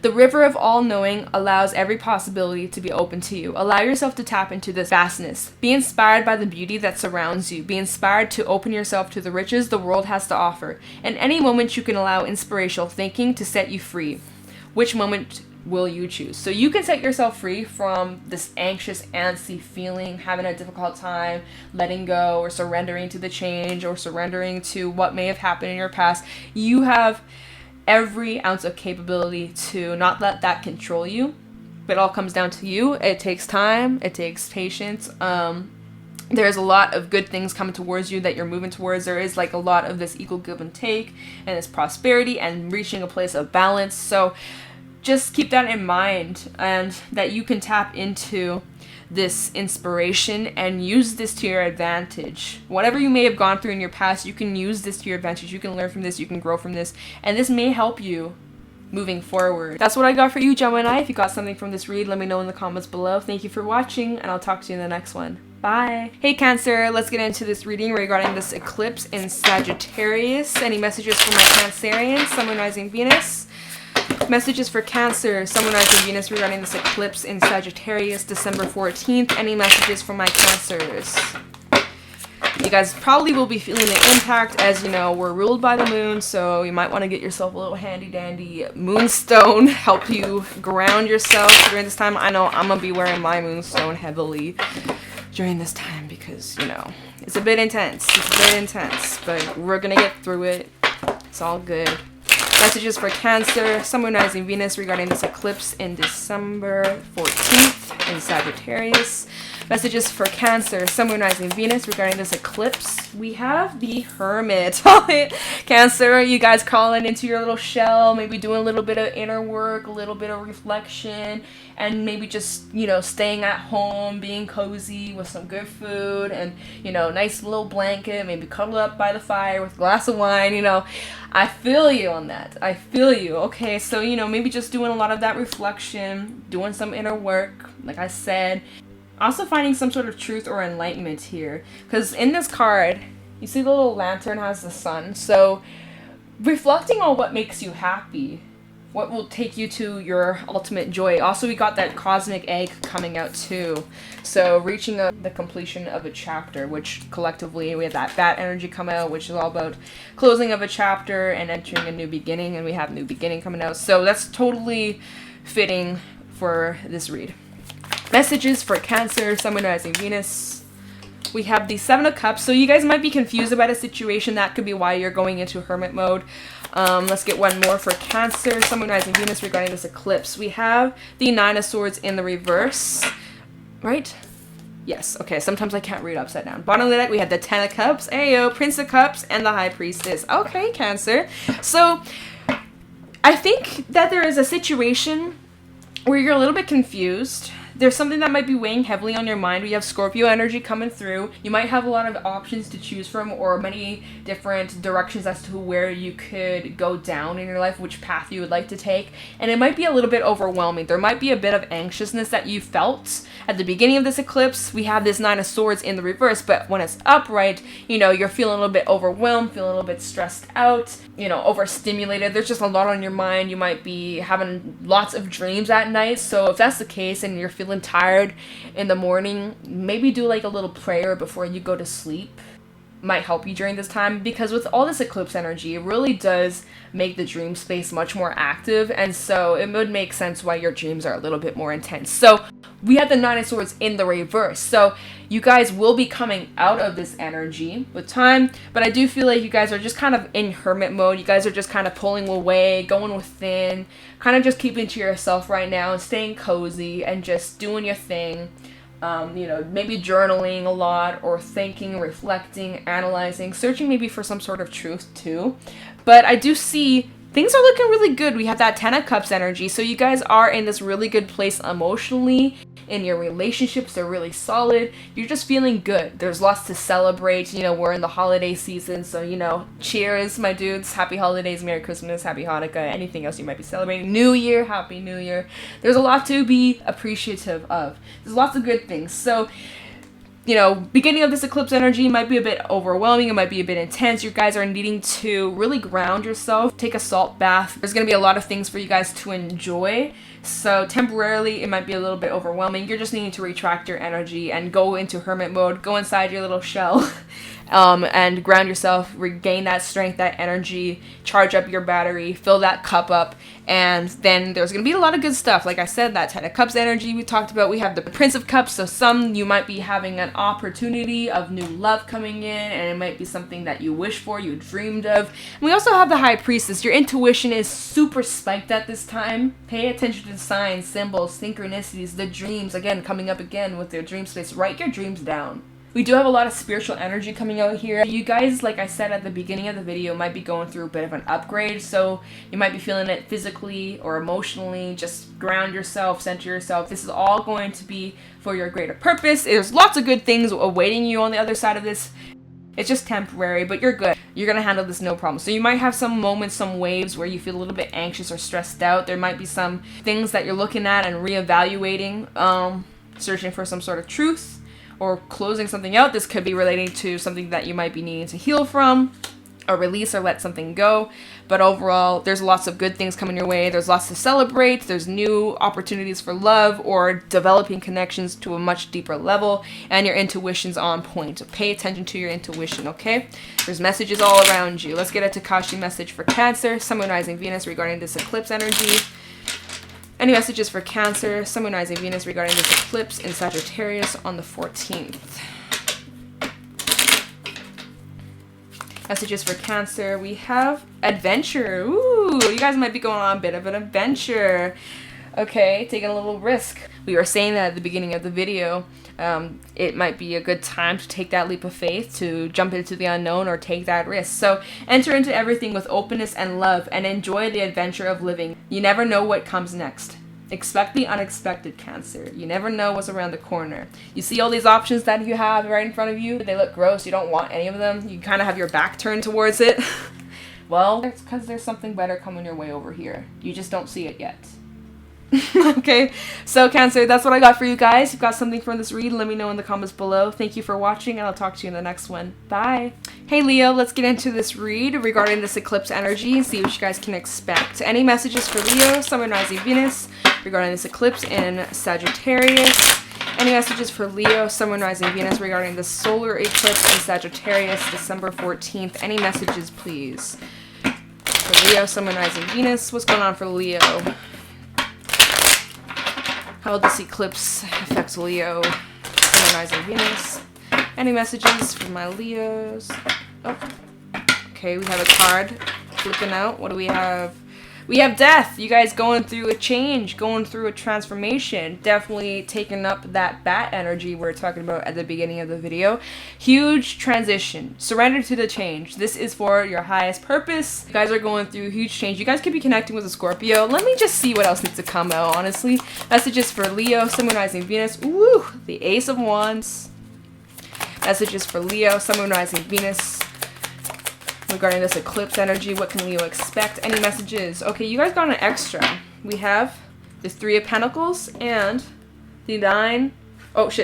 The river of all-knowing allows every possibility to be open to you. Allow yourself to tap into this vastness. Be inspired by the beauty that surrounds you. Be inspired to open yourself to the riches the world has to offer. In any moment, you can allow inspirational thinking to set you free. Which moment will you choose? So you can set yourself free from this anxious, antsy feeling, having a difficult time letting go or surrendering to the change or surrendering to what may have happened in your past. You have every ounce of capability to not let that control you. But it all comes down to you. It takes time. It takes patience. There's a lot of good things coming towards you that you're moving towards. There is like a lot of this equal give and take and this prosperity and reaching a place of balance. So just keep that in mind, and that you can tap into this inspiration and use this to your advantage. Whatever you may have gone through in your past, you can use this to your advantage. You can learn from this, you can grow from this, and this may help you moving forward. That's what I got for you, Gemini. If you got something from this read, let me know in the comments below. Thank you for watching, and I'll talk to you in the next one. Bye. Hey Cancer, let's get into this reading regarding this eclipse in Sagittarius. Any messages for my Cancerians, Sun, Moon, Rising, Venus? Messages for Cancer, Sun, Moon, Rising, Venus regarding this eclipse in Sagittarius, December 14th. Any messages for my Cancers? You guys probably will be feeling the impact, as you know, we're ruled by the moon, so you might want to get yourself a little handy-dandy moonstone, help you ground yourself during this time. I know I'm going to be wearing my moonstone heavily during this time because, you know, it's a bit intense. But we're going to get through it. It's all good. Messages for Cancer, Sun, Moon, Rising, Venus regarding this eclipse in December 14th in Sagittarius. Messages for Cancer, Sun, Moon, Rising, Venus regarding this eclipse. We have the Hermit. Cancer, you guys crawling into your little shell, maybe doing a little bit of inner work, a little bit of reflection, and maybe just, you know, staying at home, being cozy with some good food and, you know, nice little blanket, maybe cuddle up by the fire with a glass of wine, you know. I feel you on that. I feel you. Okay, so, you know, maybe just doing a lot of that reflection, doing some inner work, like I said. Also finding some sort of truth or enlightenment here. Because in this card, you see the little lantern has the sun. So reflecting on what makes you happy. What will take you to your ultimate joy. Also, we got that cosmic egg coming out too. So reaching the completion of a chapter, which collectively we have that bat energy come out, which is all about closing of a chapter and entering a new beginning. And we have new beginning coming out. So that's totally fitting for this read. Messages for Cancer, Sun, Moon, Rising, Venus. We have the Seven of Cups. So you guys might be confused about a situation. That could be why you're going into hermit mode. Let's get one more for Cancer, Sun, Moon, Rising, Venus regarding this eclipse. We have the Nine of Swords in the reverse. Right? Yes. Okay, sometimes I can't read upside down. Bottom of the deck, we have the Ten of Cups, Ayo, Prince of Cups, and the High Priestess. Okay, Cancer. So I think that there is a situation where you're a little bit confused. There's something that might be weighing heavily on your mind. We have Scorpio energy coming through. You might have a lot of options to choose from or many different directions as to where you could go down in your life, which path you would like to take. And it might be a little bit overwhelming. There might be a bit of anxiousness that you felt at the beginning of this eclipse. We have this Nine of Swords in the reverse, but when it's upright, you know, you're feeling a little bit overwhelmed, feeling a little bit stressed out, you know, overstimulated. There's just a lot on your mind. You might be having lots of dreams at night. So if that's the case and you're feeling tired in the morning, maybe do like a little prayer before you go to sleep. Might help you during this time, because with all this eclipse energy, it really does make the dream space much more active, and so it would make sense why your dreams are a little bit more intense. So we have the Nine of Swords in the reverse, so You guys will be coming out of this energy with time, but I do feel like you guys are just kind of in hermit mode. You guys are just kind of pulling away, going within, kind of just keeping to yourself right now and staying cozy and just doing your thing. You know, maybe journaling a lot or thinking, reflecting, analyzing, searching maybe for some sort of truth too. But I do see things are looking really good. We have that 10 of Cups energy. So you guys are in this really good place emotionally. In your relationships, they're really solid. You're just feeling good. There's lots to celebrate. You know, we're in the holiday season. So, you know, cheers, my dudes. Happy holidays, Merry Christmas, Happy Hanukkah, anything else you might be celebrating. New Year, Happy New Year. There's a lot to be appreciative of. There's lots of good things. So, you know, beginning of this eclipse energy might be a bit overwhelming. It might be a bit intense. You guys are needing to really ground yourself. Take a salt bath. There's going to be a lot of things for you guys to enjoy. So temporarily, it might be a little bit overwhelming. You're just needing to retract your energy and go into hermit mode. Go inside your little shell and ground yourself. Regain that strength, that energy. Charge up your battery. Fill that cup up. And then there's going to be a lot of good stuff. Like I said, that 10 of Cups energy we talked about. We have the Prince of Cups. So some you might be having an opportunity of new love coming in. And it might be something that you wish for, you dreamed of. And we also have the High Priestess. Your intuition is super spiked at this time. Pay attention to the signs, symbols, synchronicities, the dreams. Again, coming up again with your dream space. Write your dreams down. We do have a lot of spiritual energy coming out here. You guys, like I said at the beginning of the video, might be going through a bit of an upgrade. So you might be feeling it physically or emotionally. Just ground yourself, center yourself. This is all going to be for your greater purpose. There's lots of good things awaiting you on the other side of this. It's just temporary, but you're good. You're going to handle this no problem. So you might have some moments, some waves where you feel a little bit anxious or stressed out. There might be some things that you're looking at and reevaluating, searching for some sort of truth or closing something out. This could be relating to something that you might be needing to heal from or release or let something go. But overall, there's lots of good things coming your way. There's lots to celebrate. There's new opportunities for love or developing connections to a much deeper level. And your intuition's on point. So pay attention to your intuition, okay? There's messages all around you. Let's get a Takashi message for Cancer, Sun, Moon, Rising, Venus regarding this eclipse energy. Any messages for Cancer, Sun, Moon, Rising, Venus regarding this eclipse in Sagittarius on the 14th? Messages for Cancer. We have adventure. Ooh, you guys might be going on a bit of an adventure. Okay, taking a little risk. We were saying that at the beginning of the video. It might be a good time to take that leap of faith, to jump into the unknown or take that risk. So enter into everything with openness and love and enjoy the adventure of living. You never know what comes next. Expect the unexpected, Cancer. You never know what's around the corner. You see all these options that you have right in front of you. They look gross. You don't want any of them. You kind of have your back turned towards it. Well, it's because there's something better coming your way over here. You just don't see it yet. Okay, so Cancer, that's what I got for you guys. If you've got something from this read, let me know in the comments below. Thank you for watching, and I'll talk to you in the next one. Bye. Hey Leo, let's get into this read regarding this eclipse energy and see what you guys can expect. Any messages for Leo, Sun, Moon, Rising, Venus regarding this eclipse in Sagittarius? Any messages for Leo, Sun, Moon, Rising, Venus regarding the solar eclipse in Sagittarius, December 14th? Any messages, please? For Leo, Sun, Moon, Rising, Venus, what's going on for Leo? How will this eclipse affect Leo, Sun, Moon, Rising, Venus? Any messages for my Leos? Oh, okay, we have a card flipping out. What do we have? We have death. You guys going through a change, going through a transformation. Definitely taking up that bat energy we were talking about at the beginning of the video. Huge transition. Surrender to the change. This is for your highest purpose. You guys are going through a huge change. You guys could be connecting with a Scorpio. Let me just see what else needs to come out, honestly. Messages for Leo, Sun, Moon, Rising, Venus. Ooh, the Ace of Wands. Messages for Leo, Sun, Moon, Rising, Venus regarding this eclipse energy. What can Leo expect? Any messages? Okay, you guys got an extra. We have the Three of Pentacles and the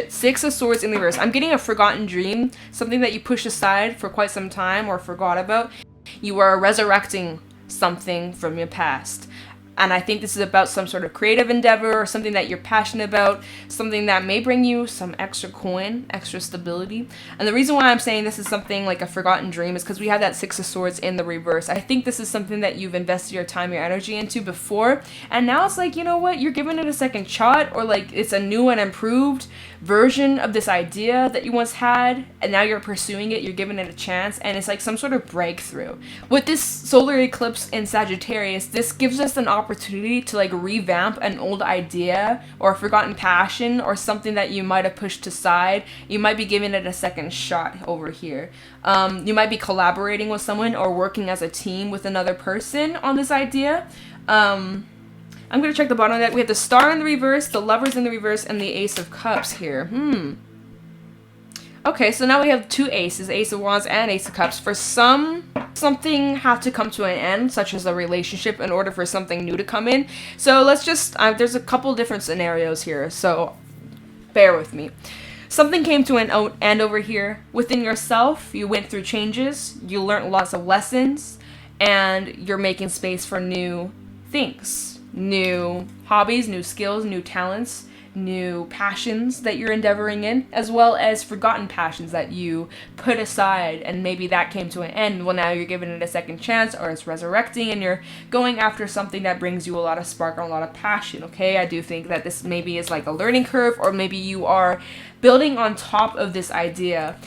Six of Swords in the reverse. I'm getting a forgotten dream, something that you pushed aside for quite some time or forgot about. You are resurrecting something from your past. And I think this is about some sort of creative endeavor or something that you're passionate about, something that may bring you some extra coin, extra stability. And the reason why I'm saying this is something like a forgotten dream is because we have that Six of Swords in the reverse. I think this is something that you've invested your time, your energy into before. And now it's like, you know what, you're giving it a second shot, or like it's a new and improved version of this idea that you once had. And now you're pursuing it, you're giving it a chance. And it's like some sort of breakthrough. With this solar eclipse in Sagittarius, this gives us an opportunity to like revamp an old idea or a forgotten passion or something that you might have pushed aside. You might be giving it a second shot over here. You might be collaborating with someone or working as a team with another person on this idea. I'm going to check the bottom of that. We have the Star in the reverse, the Lovers in the reverse, and the Ace of Cups here. Okay, so now we have two aces, Ace of Wands and Ace of Cups. For some, something had to come to an end, such as a relationship, in order for something new to come in. So let's just, there's a couple different scenarios here, so bear with me. Something came to an end over here. Within yourself, you went through changes, you learned lots of lessons, and you're making space for new things, new hobbies, new skills, new talents, new passions that you're endeavoring in, as well as forgotten passions that you put aside, and maybe that came to an end. Well, now you're giving it a second chance, or it's resurrecting, and you're going after something that brings you a lot of spark or a lot of passion. Okay, I do think that this maybe is like a learning curve, or maybe you are building on top of this idea.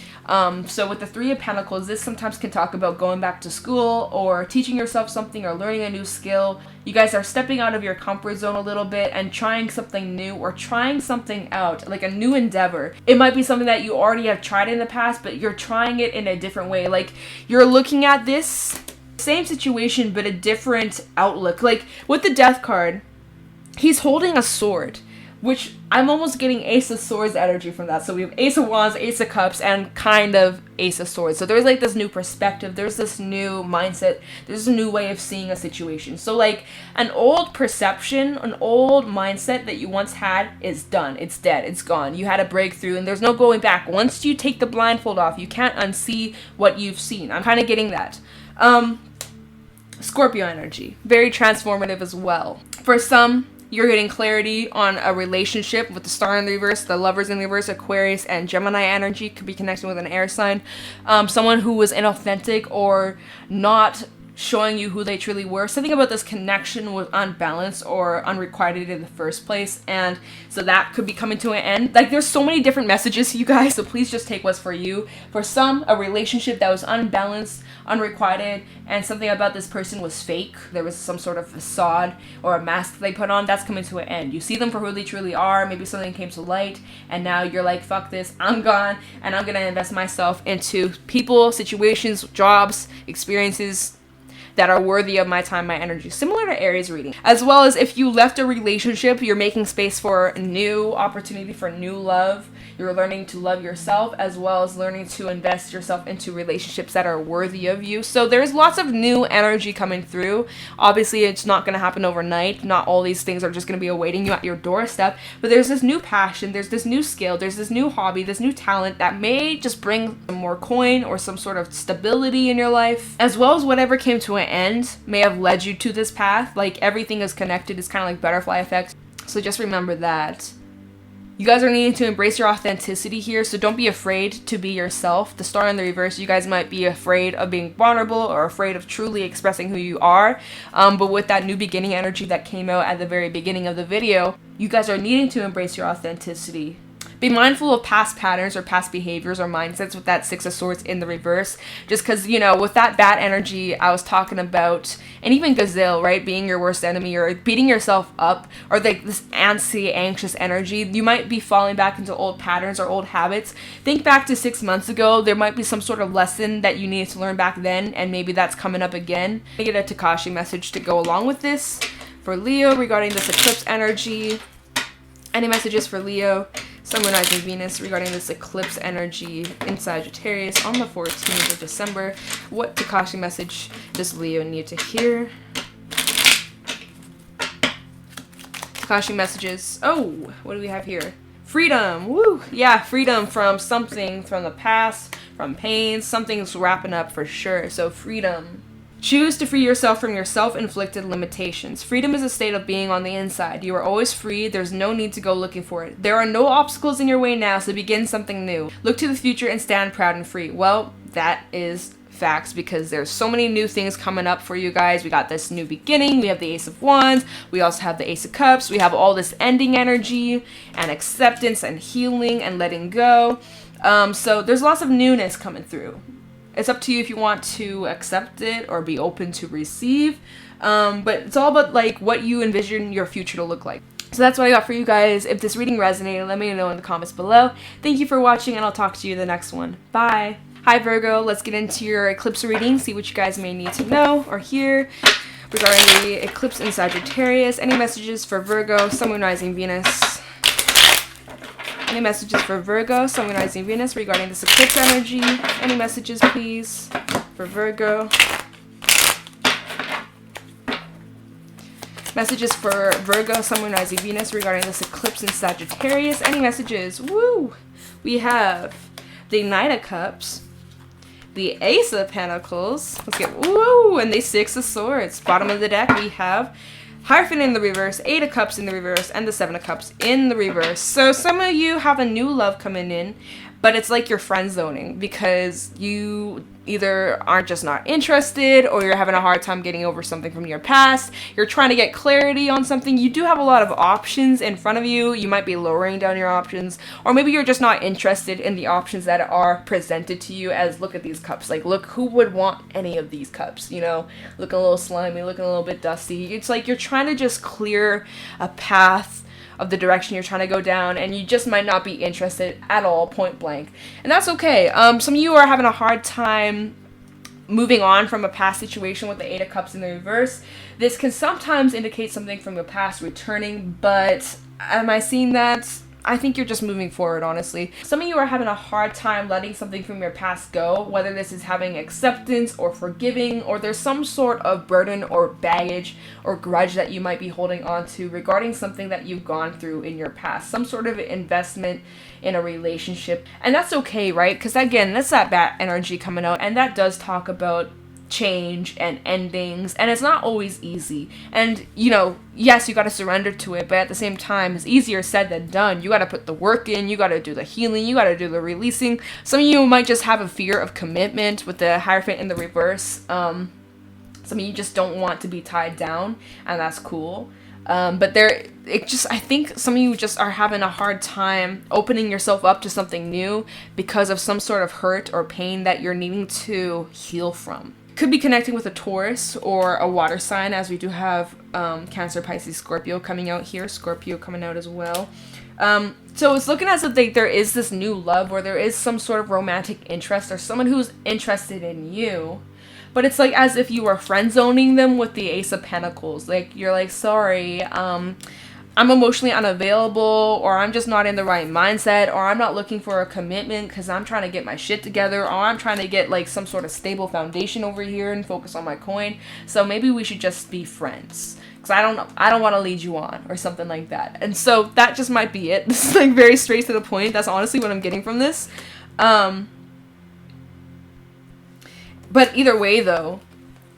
So with the Three of Pentacles, this sometimes can talk about going back to school or teaching yourself something or learning a new skill. You guys are stepping out of your comfort zone a little bit and trying something new or trying something out, like a new endeavor. It might be something that you already have tried in the past, but you're trying it in a different way. Like you're looking at this same situation, but a different outlook. Like with the Death card, he's holding a sword, which I'm almost getting Ace of Swords energy from that. So we have Ace of Wands, Ace of Cups, and kind of Ace of Swords. So there's like this new perspective. There's this new mindset. There's a new way of seeing a situation. So like an old perception, an old mindset that you once had is done. It's dead. It's gone. You had a breakthrough and there's no going back. Once you take the blindfold off, you can't unsee what you've seen. I'm kind of getting that. Scorpio energy. Very transformative as well. For some, you're getting clarity on a relationship with the Star in the reverse, the Lovers in the reverse, Aquarius, and Gemini energy. Could be connecting with an air sign. Someone who was inauthentic or not showing you who they truly were. Something about this connection was unbalanced or unrequited in the first place, and so that could be coming to an end. Like there's so many different messages, you guys, so please just take what's for you. For some, a relationship that was unbalanced, unrequited, and something about this person was fake. There was some sort of facade or a mask they put on. That's coming to an end. You see them for who they truly are. Maybe something came to light and now you're like, fuck this, I'm gone, and I'm gonna invest myself into people, situations, jobs, experiences that are worthy of my time, my energy. Similar to Aries reading. As well as if you left a relationship, you're making space for a new opportunity, for new love. You're learning to love yourself, as well as learning to invest yourself into relationships that are worthy of you. So there's lots of new energy coming through. Obviously, it's not going to happen overnight. Not all these things are just going to be awaiting you at your doorstep. But there's this new passion, there's this new skill, there's this new hobby, this new talent that may just bring some more coin or some sort of stability in your life. As well as whatever came to an end may have led you to this path. Like everything is connected. It's kind of like butterfly effect. So just remember that. You guys are needing to embrace your authenticity here, so don't be afraid to be yourself. The Star in the reverse, you guys might be afraid of being vulnerable or afraid of truly expressing who you are. But with that new beginning energy that came out at the very beginning of the video, you guys are needing to embrace your authenticity. Be mindful of past patterns or past behaviors or mindsets with that Six of Swords in the reverse. Just because, you know, with that bad energy I was talking about, and even Gazelle, right, being your worst enemy or beating yourself up, or like this anxious energy, you might be falling back into old patterns or old habits. Think back to 6 months ago. There might be some sort of lesson that you needed to learn back then, and maybe that's coming up again. I get a Takashi message to go along with this for Leo regarding this eclipse energy. Any messages for Leo, Sun, Moon, Rising, Venus regarding this eclipse energy in Sagittarius on the 14th of December? What Takashi message does Leo need to hear? Takashi messages. Oh, what do we have here? Freedom. Woo. Yeah, freedom from something from the past, from pain. Something's wrapping up for sure. So freedom. Choose to free yourself from your self-inflicted limitations. Freedom is a state of being on the inside. You are always free. There's no need to go looking for it. There are no obstacles in your way now, so begin something new. Look to the future and stand proud and free. Well, that is facts, because there's so many new things coming up for you guys. We got this new beginning. We have the Ace of Wands. We also have the Ace of Cups. We have all this ending energy and acceptance and healing and letting go. So there's lots of newness coming through. It's up to you if you want to accept it or be open to receive. But it's all about like what you envision your future to look like. So that's what I got for you guys. If this reading resonated, let me know in the comments below. Thank you for watching, and I'll talk to you in the next one. Bye. Hi Virgo, let's get into your eclipse reading, see what you guys may need to know or hear regarding the eclipse in Sagittarius. Any messages for Virgo, Sun, Moon, Rising, Venus? Any messages for Virgo, Sun, Moon, Rising, Venus regarding this eclipse energy? Any messages, please, for Virgo? Messages for Virgo, Sun, Moon, Rising, Venus regarding this eclipse in Sagittarius. Any messages? Woo! We have the Knight of Cups, the Ace of Pentacles, let's get, woo, and the Six of Swords. Bottom of the deck, we have Hierophant in the reverse, Eight of Cups in the reverse, and the Seven of Cups in the reverse. So some of you have a new love coming in, but it's like you're friend zoning because you either aren't just not interested, or you're having a hard time getting over something from your past. You're trying to get clarity on something. You do have a lot of options in front of you. You might be lowering down your options, or maybe you're just not interested in the options that are presented to you as, look at these cups. Like, look, who would want any of these cups? You know, looking a little slimy, looking a little bit dusty. It's like you're trying to just clear a path of the direction you're trying to go down, and you just might not be interested at all, point blank. And that's okay. Some of you are having a hard time moving on from a past situation with the Eight of Cups in the reverse. This can sometimes indicate something from your past returning, but am I seeing that? I think you're just moving forward, honestly. Some of you are having a hard time letting something from your past go, whether this is having acceptance or forgiving, or there's some sort of burden or baggage or grudge that you might be holding on to regarding something that you've gone through in your past, some sort of investment in a relationship. And that's okay, right? Because again, that's that bad energy coming out, and that does talk about change and endings, and it's not always easy. And you know, yes, you got to surrender to it, but at the same time, it's easier said than done. You got to put the work in, you got to do the healing, you got to do the releasing. Some of you might just have a fear of commitment with the Hierophant in the reverse. Some of you just don't want to be tied down, and that's cool. But I think some of you just are having a hard time opening yourself up to something new because of some sort of hurt or pain that you're needing to heal from. Could be connecting with a Taurus or a water sign, as we do have Cancer, Pisces, Scorpio coming out here. Scorpio coming out as well. So it's looking as if there is this new love, or there is some sort of romantic interest, or someone who's interested in you. But it's like as if you were friend zoning them with the Ace of Pentacles. Like, you're like, sorry, I'm emotionally unavailable, or I'm just not in the right mindset, or I'm not looking for a commitment because I'm trying to get my shit together, or I'm trying to get like some sort of stable foundation over here and focus on my coin. So maybe we should just be friends, because I don't want to lead you on, or something like that. And so that just might be it. This is like very straight to the point. That's honestly what I'm getting from this. But either way though,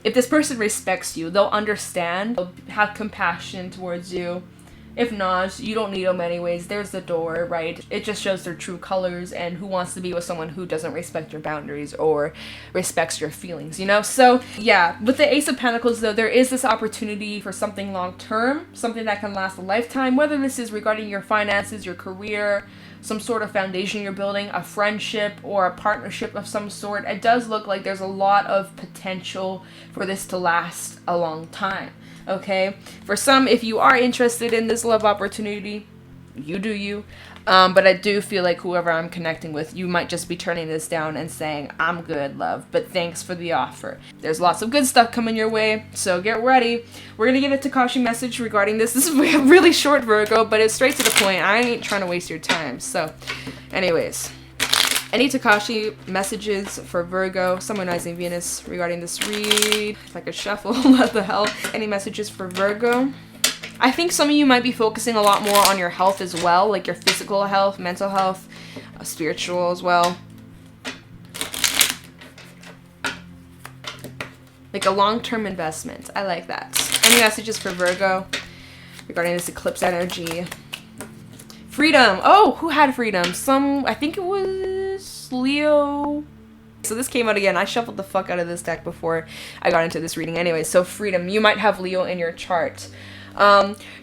if this person respects you, they'll understand, they'll have compassion towards you. If not, you don't need them anyways. There's the door, right? It just shows their true colors, and who wants to be with someone who doesn't respect your boundaries or respects your feelings, you know? So yeah, with the Ace of Pentacles though, there is this opportunity for something long term, something that can last a lifetime, whether this is regarding your finances, your career, some sort of foundation you're building, a friendship or a partnership of some sort. It does look like there's a lot of potential for this to last a long time. Okay, for some, if you are interested in this love opportunity, you do you. But I do feel like whoever I'm connecting with, you might just be turning this down and saying, I'm good, love, but thanks for the offer. There's lots of good stuff coming your way, so get ready. We're gonna get a Takashi message regarding this. This is really short, Virgo, but it's straight to the point. I ain't trying to waste your time. So anyways, any Takashi messages for Virgo, Sun, Moon, Rising, Venus regarding this read? If I could shuffle, what the hell? Any messages for Virgo? I think some of you might be focusing a lot more on your health as well, like your physical health, mental health, spiritual as well. like a long-term investment. I like that. Any messages for Virgo regarding this eclipse energy? Freedom. Oh, who had freedom? I think it was Leo. So this came out again. I shuffled the fuck out of this deck before I got into this reading anyway. So freedom. You might have Leo in your chart.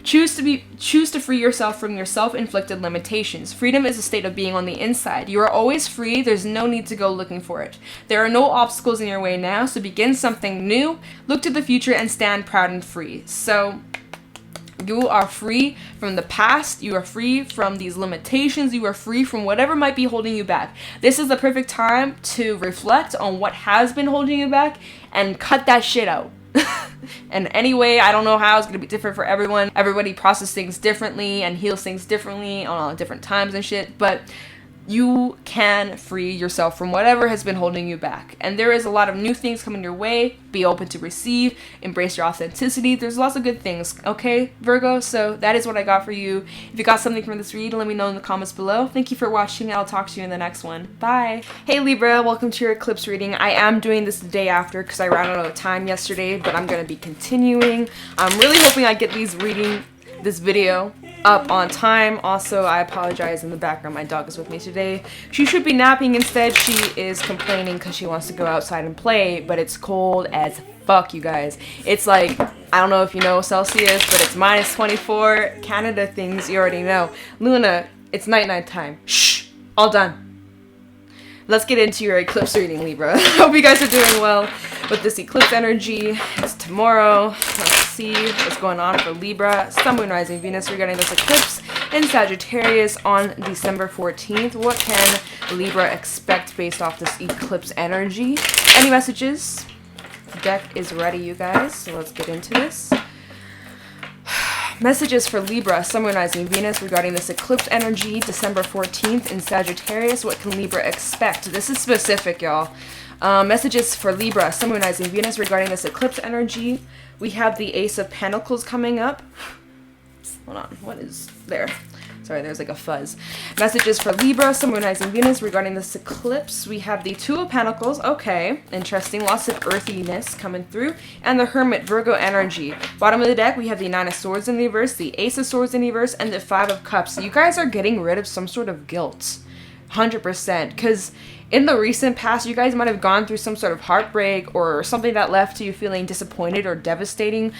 Choose to free yourself from your self-inflicted limitations. Freedom is a state of being on the inside. You are always free. There's no need to go looking for it. There are no obstacles in your way now, so begin something new. Look to the future and stand proud and free. So you are free from the past. You are free from these limitations. You are free from whatever might be holding you back. This is the perfect time to reflect on what has been holding you back and cut that shit out. And anyway, I don't know how it's going to be different for everyone. Everybody processes things differently and heals things differently on different times and shit. But you can free yourself from whatever has been holding you back. And there is a lot of new things coming your way. Be open to receive. Embrace your authenticity. There's lots of good things. Okay, Virgo? So that is what I got for you. If you got something from this read, let me know in the comments below. Thank you for watching. I'll talk to you in the next one. Bye. Hey Libra, welcome to your eclipse reading. I am doing this the day after because I ran out of time yesterday, but I'm going to be continuing. I'm really hoping I get this video up on time. Also, I apologize in the background. My dog is with me today. She should be napping. Instead, she is complaining because she wants to go outside and play, but it's cold as fuck, you guys. It's like, I don't know if you know Celsius, but it's -24. Canada things, you already know. Luna, it's night time. Shh, all done. Let's get into your eclipse reading, Libra. Hope you guys are doing well with this eclipse energy. It's tomorrow. Let's see what's going on for Libra, Sun, Moon, Rising, Venus regarding this eclipse in Sagittarius on December 14th. What can Libra expect based off this eclipse energy? Any messages? The deck is ready, you guys. So let's get into this. Messages for Libra, Sun, Moon, Rising, Venus regarding this eclipse energy, December 14th in Sagittarius. What can Libra expect? This is specific, y'all. Messages for Libra, Sun, Moon, Rising, Venus regarding this eclipse energy. We have the Ace of Pentacles coming up. Hold on, what is there? Sorry, there's like a fuzz. Messages for Libra, Sun, Moon, Rising, Venus regarding this eclipse. We have the Two of Pentacles. Okay, interesting. Lots of earthiness coming through. And the Hermit, Virgo energy. Bottom of the deck, we have the Nine of Swords in the reverse, the Ace of Swords in the reverse, and the Five of Cups. So you guys are getting rid of some sort of guilt. 100%. Because in the recent past, you guys might have gone through some sort of heartbreak or something that left you feeling disappointed or devastated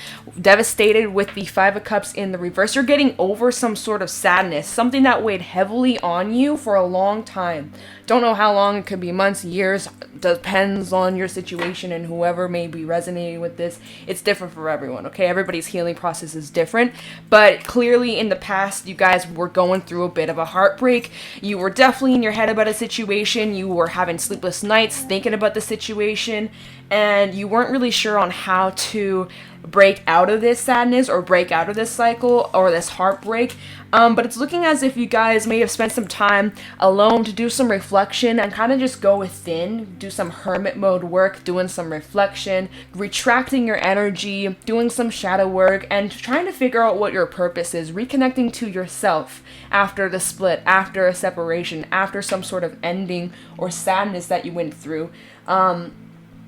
with the Five of Cups in the reverse. You're getting over some sort of sadness, something that weighed heavily on you for a long time. Don't know how long, it could be months, years, depends on your situation and whoever may be resonating with this. It's different for everyone, okay? Everybody's healing process is different, but clearly in the past, you guys were going through a bit of a heartbreak. You were definitely in your head about a situation. You were having sleepless nights thinking about the situation, and you weren't really sure on how to break out of this sadness or break out of this cycle or this heartbreak. But it's looking as if you guys may have spent some time alone to do some reflection and kind of just go within, do some hermit mode work, doing some reflection, retracting your energy, doing some shadow work, and trying to figure out what your purpose is, reconnecting to yourself after the split, after a separation, after some sort of ending or sadness that you went through.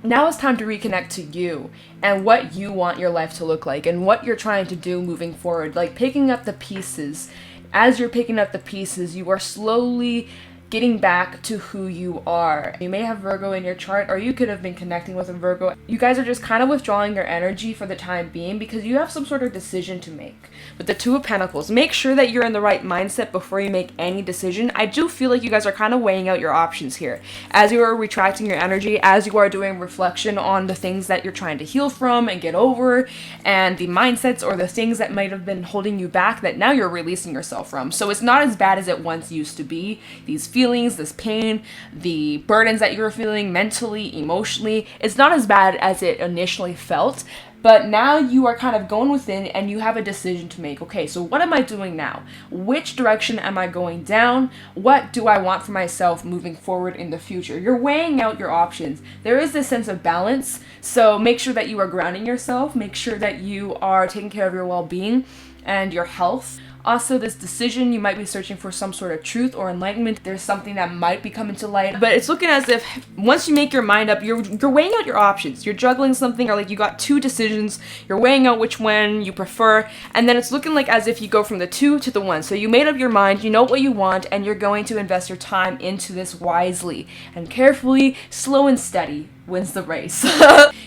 Now it's time to reconnect to you and what you want your life to look like and what you're trying to do moving forward. Like picking up the pieces. As you're picking up the pieces, you are slowly getting back to who you are. You may have Virgo in your chart, or you could have been connecting with a Virgo. You guys are just kind of withdrawing your energy for the time being because you have some sort of decision to make. With the Two of Pentacles, make sure that you're in the right mindset before you make any decision. I do feel like you guys are kind of weighing out your options here. As you are retracting your energy, as you are doing reflection on the things that you're trying to heal from and get over, and the mindsets or the things that might have been holding you back that now you're releasing yourself from. So it's not as bad as it once used to be. These feelings, this pain, the burdens that you're feeling mentally, emotionally, it's not as bad as it initially felt. But now you are kind of going within and you have a decision to make. Okay, so what am I doing now? Which direction am I going down? What do I want for myself moving forward in the future? You're weighing out your options. There is this sense of balance. So make sure that you are grounding yourself. Make sure that you are taking care of your well-being and your health. Also, this decision, you might be searching for some sort of truth or enlightenment. There's something that might be coming to light, but it's looking as if once you make your mind up, you're weighing out your options. You're juggling something, or like you got two decisions. You're weighing out which one you prefer, and then it's looking like as if you go from the 2 to the 1. So you made up your mind, you know what you want, and you're going to invest your time into this wisely and carefully, slow and steady wins the race.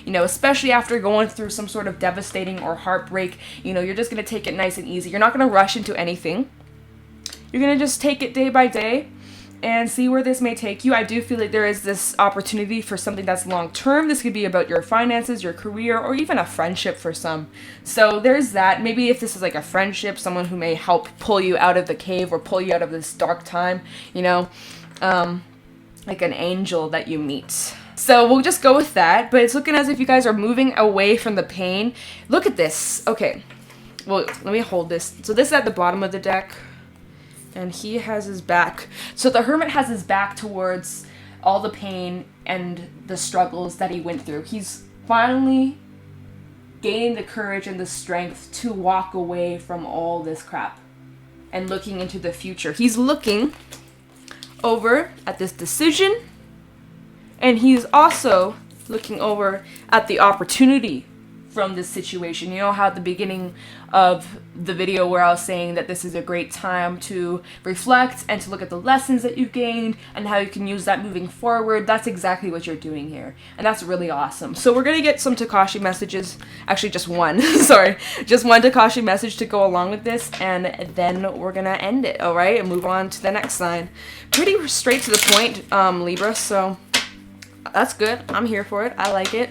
You know, especially after going through some sort of devastating or heartbreak, you know, you're just going to take it nice and easy. You're not going to rush into anything. You're going to just take it day by day and see where this may take you. I do feel like there is this opportunity for something that's long term. This could be about your finances, your career, or even a friendship for some. So there's that. Maybe if this is like a friendship, someone who may help pull you out of the cave or pull you out of this dark time, you know, like an angel that you meet. So we'll just go with that, but it's looking as if you guys are moving away from the pain. Look at this. Okay, well, let me hold this. So this is at the bottom of the deck, and he has his back. So the Hermit has his back towards all the pain and the struggles that he went through. He's finally gaining the courage and the strength to walk away from all this crap and looking into the future. He's looking over at this decision, and he's also looking over at the opportunity from this situation. You know how at the beginning of the video where I was saying that this is a great time to reflect and to look at the lessons that you've gained and how you can use that moving forward. That's exactly what you're doing here, and that's really awesome. So we're going to get some Takashi messages, actually just one, sorry, just one Takashi message to go along with this, and then we're going to end it, all right, and move on to the next sign. Pretty straight to the point, Libra, so that's good. I'm here for it. I like it.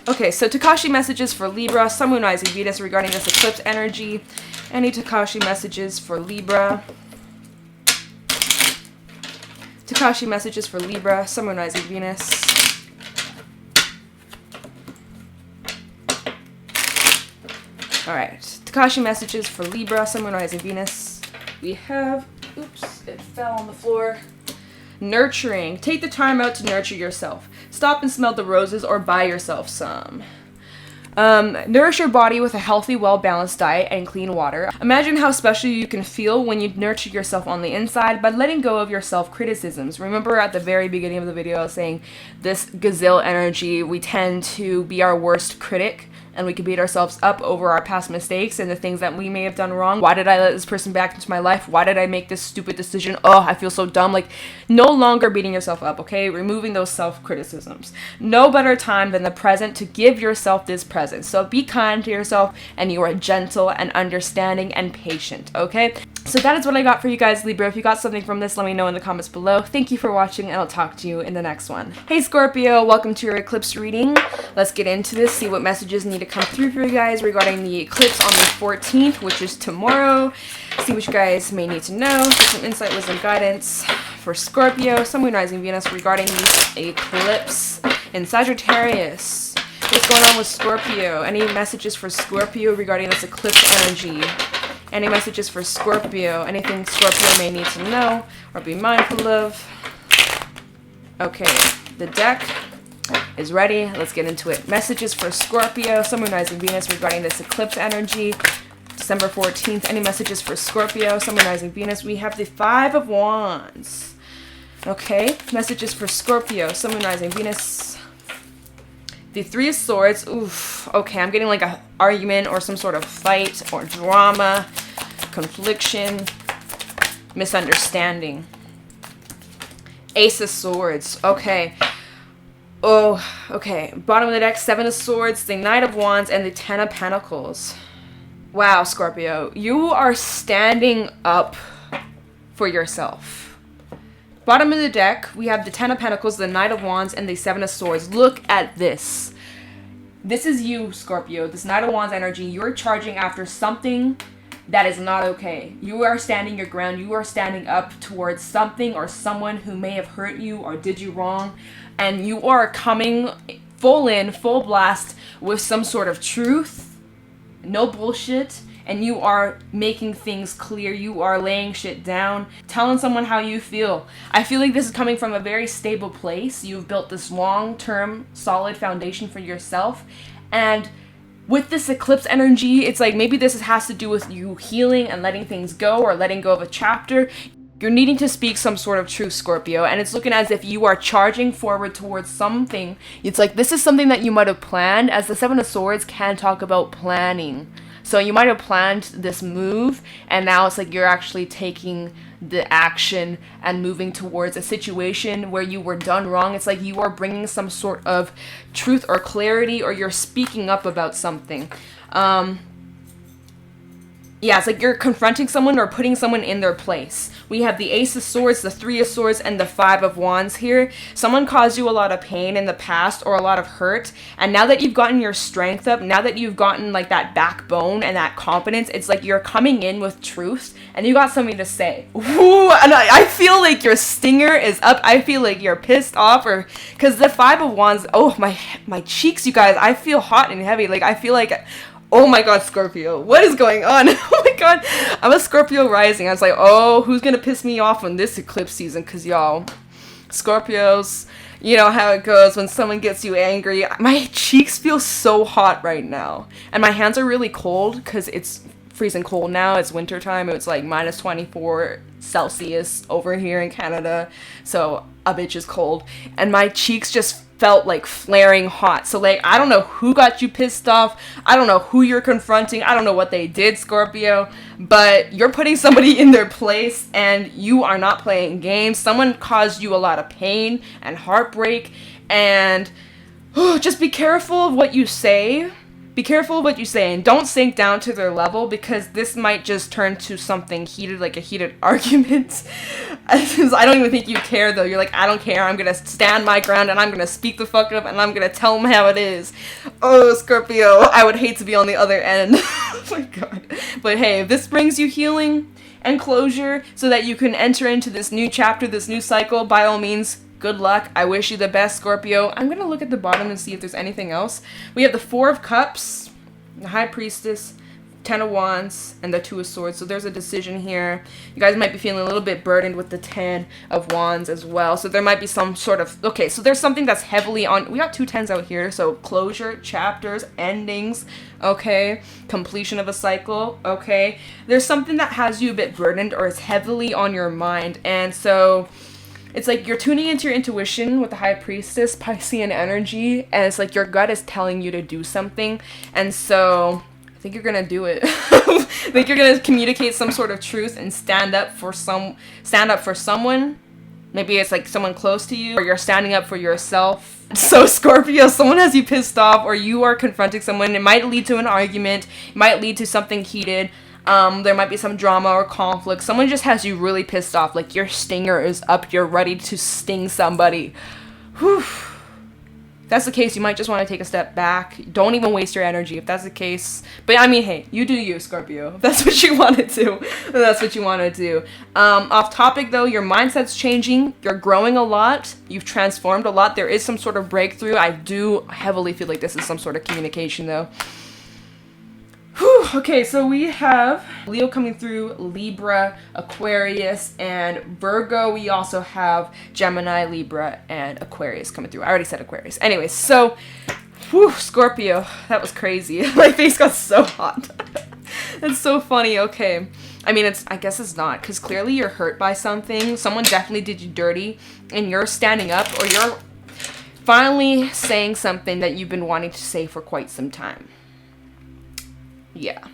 Okay, so Takashi messages for Libra, Sun, Moon, Rising, Venus regarding this eclipse energy. Any Takashi messages for Libra? Takashi messages for Libra, Sun, Moon, Rising, Venus. Alright, Takashi messages for Libra, Sun, Moon, Rising, Venus. We have, oops, it fell on the floor. Nurturing. Take the time out to nurture yourself. Stop and smell the roses or buy yourself some. Nourish your body with a healthy, well-balanced diet and clean water. Imagine how special you can feel when you nurture yourself on the inside by letting go of your self-criticisms. Remember at the very beginning of the video I was saying this gazelle energy, we tend to be our worst critic, and we can beat ourselves up over our past mistakes and the things that we may have done wrong. Why did I let this person back into my life? Why did I make this stupid decision? Oh, I feel so dumb. Like, no longer beating yourself up, okay? Removing those self-criticisms. No better time than the present to give yourself this present. So be kind to yourself, and you are gentle and understanding and patient, okay? So that is what I got for you guys, Libra. If you got something from this, let me know in the comments below. Thank you for watching, and I'll talk to you in the next one. Hey, Scorpio, welcome to your eclipse reading. Let's get into this, see what messages need to come through for you guys regarding the eclipse on the 14th, which is tomorrow. See what you guys may need to know. Get some insight, wisdom, guidance for Scorpio, Sun, Moon, Rising, Venus regarding the eclipse in Sagittarius. What's going on with Scorpio? Any messages for Scorpio regarding this eclipse energy? Any messages for Scorpio? Anything Scorpio may need to know or be mindful of? Okay, the deck is ready. Let's get into it. Messages for Scorpio, Sun, Moon, Rising, Venus regarding this eclipse energy, December 14th. Any messages for Scorpio, Sun, Moon, Rising, Venus? We have the 5 of Wands. Okay, messages for Scorpio, Sun, Moon, Rising, Venus. The 3 of Swords. Oof. Okay, I'm getting like an argument or some sort of fight or drama, confliction, misunderstanding. Ace of Swords. Okay. Oh, okay. Bottom of the deck, 7 of Swords, the Knight of Wands, and the 10 of Pentacles. Wow, Scorpio. You are standing up for yourself. Bottom of the deck, we have the 10 of Pentacles, the Knight of Wands, and the 7 of Swords. Look at this. This is you, Scorpio. This Knight of Wands energy. You're charging after something that is not okay. You are standing your ground. You are standing up towards something or someone who may have hurt you or did you wrong. And you are coming full in, full blast with some sort of truth. No bullshit. And you are making things clear. You are laying shit down, telling someone how you feel. I feel like this is coming from a very stable place. You've built this long-term, solid foundation for yourself. And with this eclipse energy, it's like maybe this has to do with you healing and letting things go, or letting go of a chapter. You're needing to speak some sort of truth, Scorpio, and it's looking as if you are charging forward towards something. It's like this is something that you might have planned, as the Seven of Swords can talk about planning. So you might have planned this move, and now it's like you're actually taking the action and moving towards a situation where you were done wrong. It's like you are bringing some sort of truth or clarity, or you're speaking up about something. Yeah, it's like you're confronting someone or putting someone in their place. We have the Ace of Swords, the Three of Swords, and the Five of Wands here. Someone caused you a lot of pain in the past, or a lot of hurt. And now that you've gotten your strength up, now that you've gotten like that backbone and that confidence, it's like you're coming in with truth and you got something to say. Ooh, and I feel like your stinger is up. I feel like you're pissed off, or because the Five of Wands, oh, my cheeks, you guys, I feel hot and heavy. Like, I feel like, oh my god, Scorpio, what is going on? Oh my god, I'm a Scorpio rising. I was like, oh, who's gonna piss me off on this eclipse season? Because y'all, Scorpios, you know how it goes when someone gets you angry. My cheeks feel so hot right now. And my hands are really cold because it's freezing cold now. It's winter time. It's like minus 24 Celsius over here in Canada. So a bitch is cold. And my cheeks just felt like flaring hot. So like, I don't know who got you pissed off. I don't know who you're confronting. I don't know what they did, Scorpio, but you're putting somebody in their place and you are not playing games. Someone caused you a lot of pain and heartbreak, and just be careful of what you say. Be careful of what you say, and don't sink down to their level, because this might just turn to something heated, like a heated argument. I don't even think you care, though. You're like, I don't care. I'm going to stand my ground, and I'm going to speak the fuck up, and I'm going to tell them how it is. Oh, Scorpio, I would hate to be on the other end. Oh my god. But hey, if this brings you healing and closure so that you can enter into this new chapter, this new cycle, by all means, good luck. I wish you the best, Scorpio. I'm going to look at the bottom and see if there's anything else. We have the Four of Cups, the High Priestess, Ten of Wands, and the Two of Swords. So there's a decision here. You guys might be feeling a little bit burdened with the Ten of Wands as well. So there might be some sort of... Okay, so there's something that's heavily on... We got two tens out here. So closure, chapters, endings, okay? Completion of a cycle, okay? There's something that has you a bit burdened, or is heavily on your mind. And so... it's like you're tuning into your intuition with the High Priestess, Piscean energy, and it's like your gut is telling you to do something, and so I think you're gonna do it. I think you're gonna communicate some sort of truth and stand up for someone. Maybe it's like someone close to you, or you're standing up for yourself. So Scorpio, someone has you pissed off, or you are confronting someone. It might lead to an argument. It might lead to something heated. There might be some drama or conflict. Someone just has you really pissed off. Like your stinger is up. You're ready to sting somebody. Whew. If that's the case, you might just want to take a step back. Don't even waste your energy if that's the case. But I mean, hey, you do you, Scorpio. If that's what you want to do, that's what you want to do. Off topic though, your mindset's changing. You're growing a lot. You've transformed a lot. There is some sort of breakthrough. I do heavily feel like this is some sort of communication though. Whew, okay, so we have Leo coming through, Libra, Aquarius, and Virgo. We also have Gemini, Libra, and Aquarius coming through. I already said Aquarius. Anyways, so, whew, Scorpio, that was crazy. My face got so hot. That's so funny. Okay. I mean, I guess it's not, because clearly you're hurt by something. Someone definitely did you dirty, and you're standing up, or you're finally saying something that you've been wanting to say for quite some time. Yeah.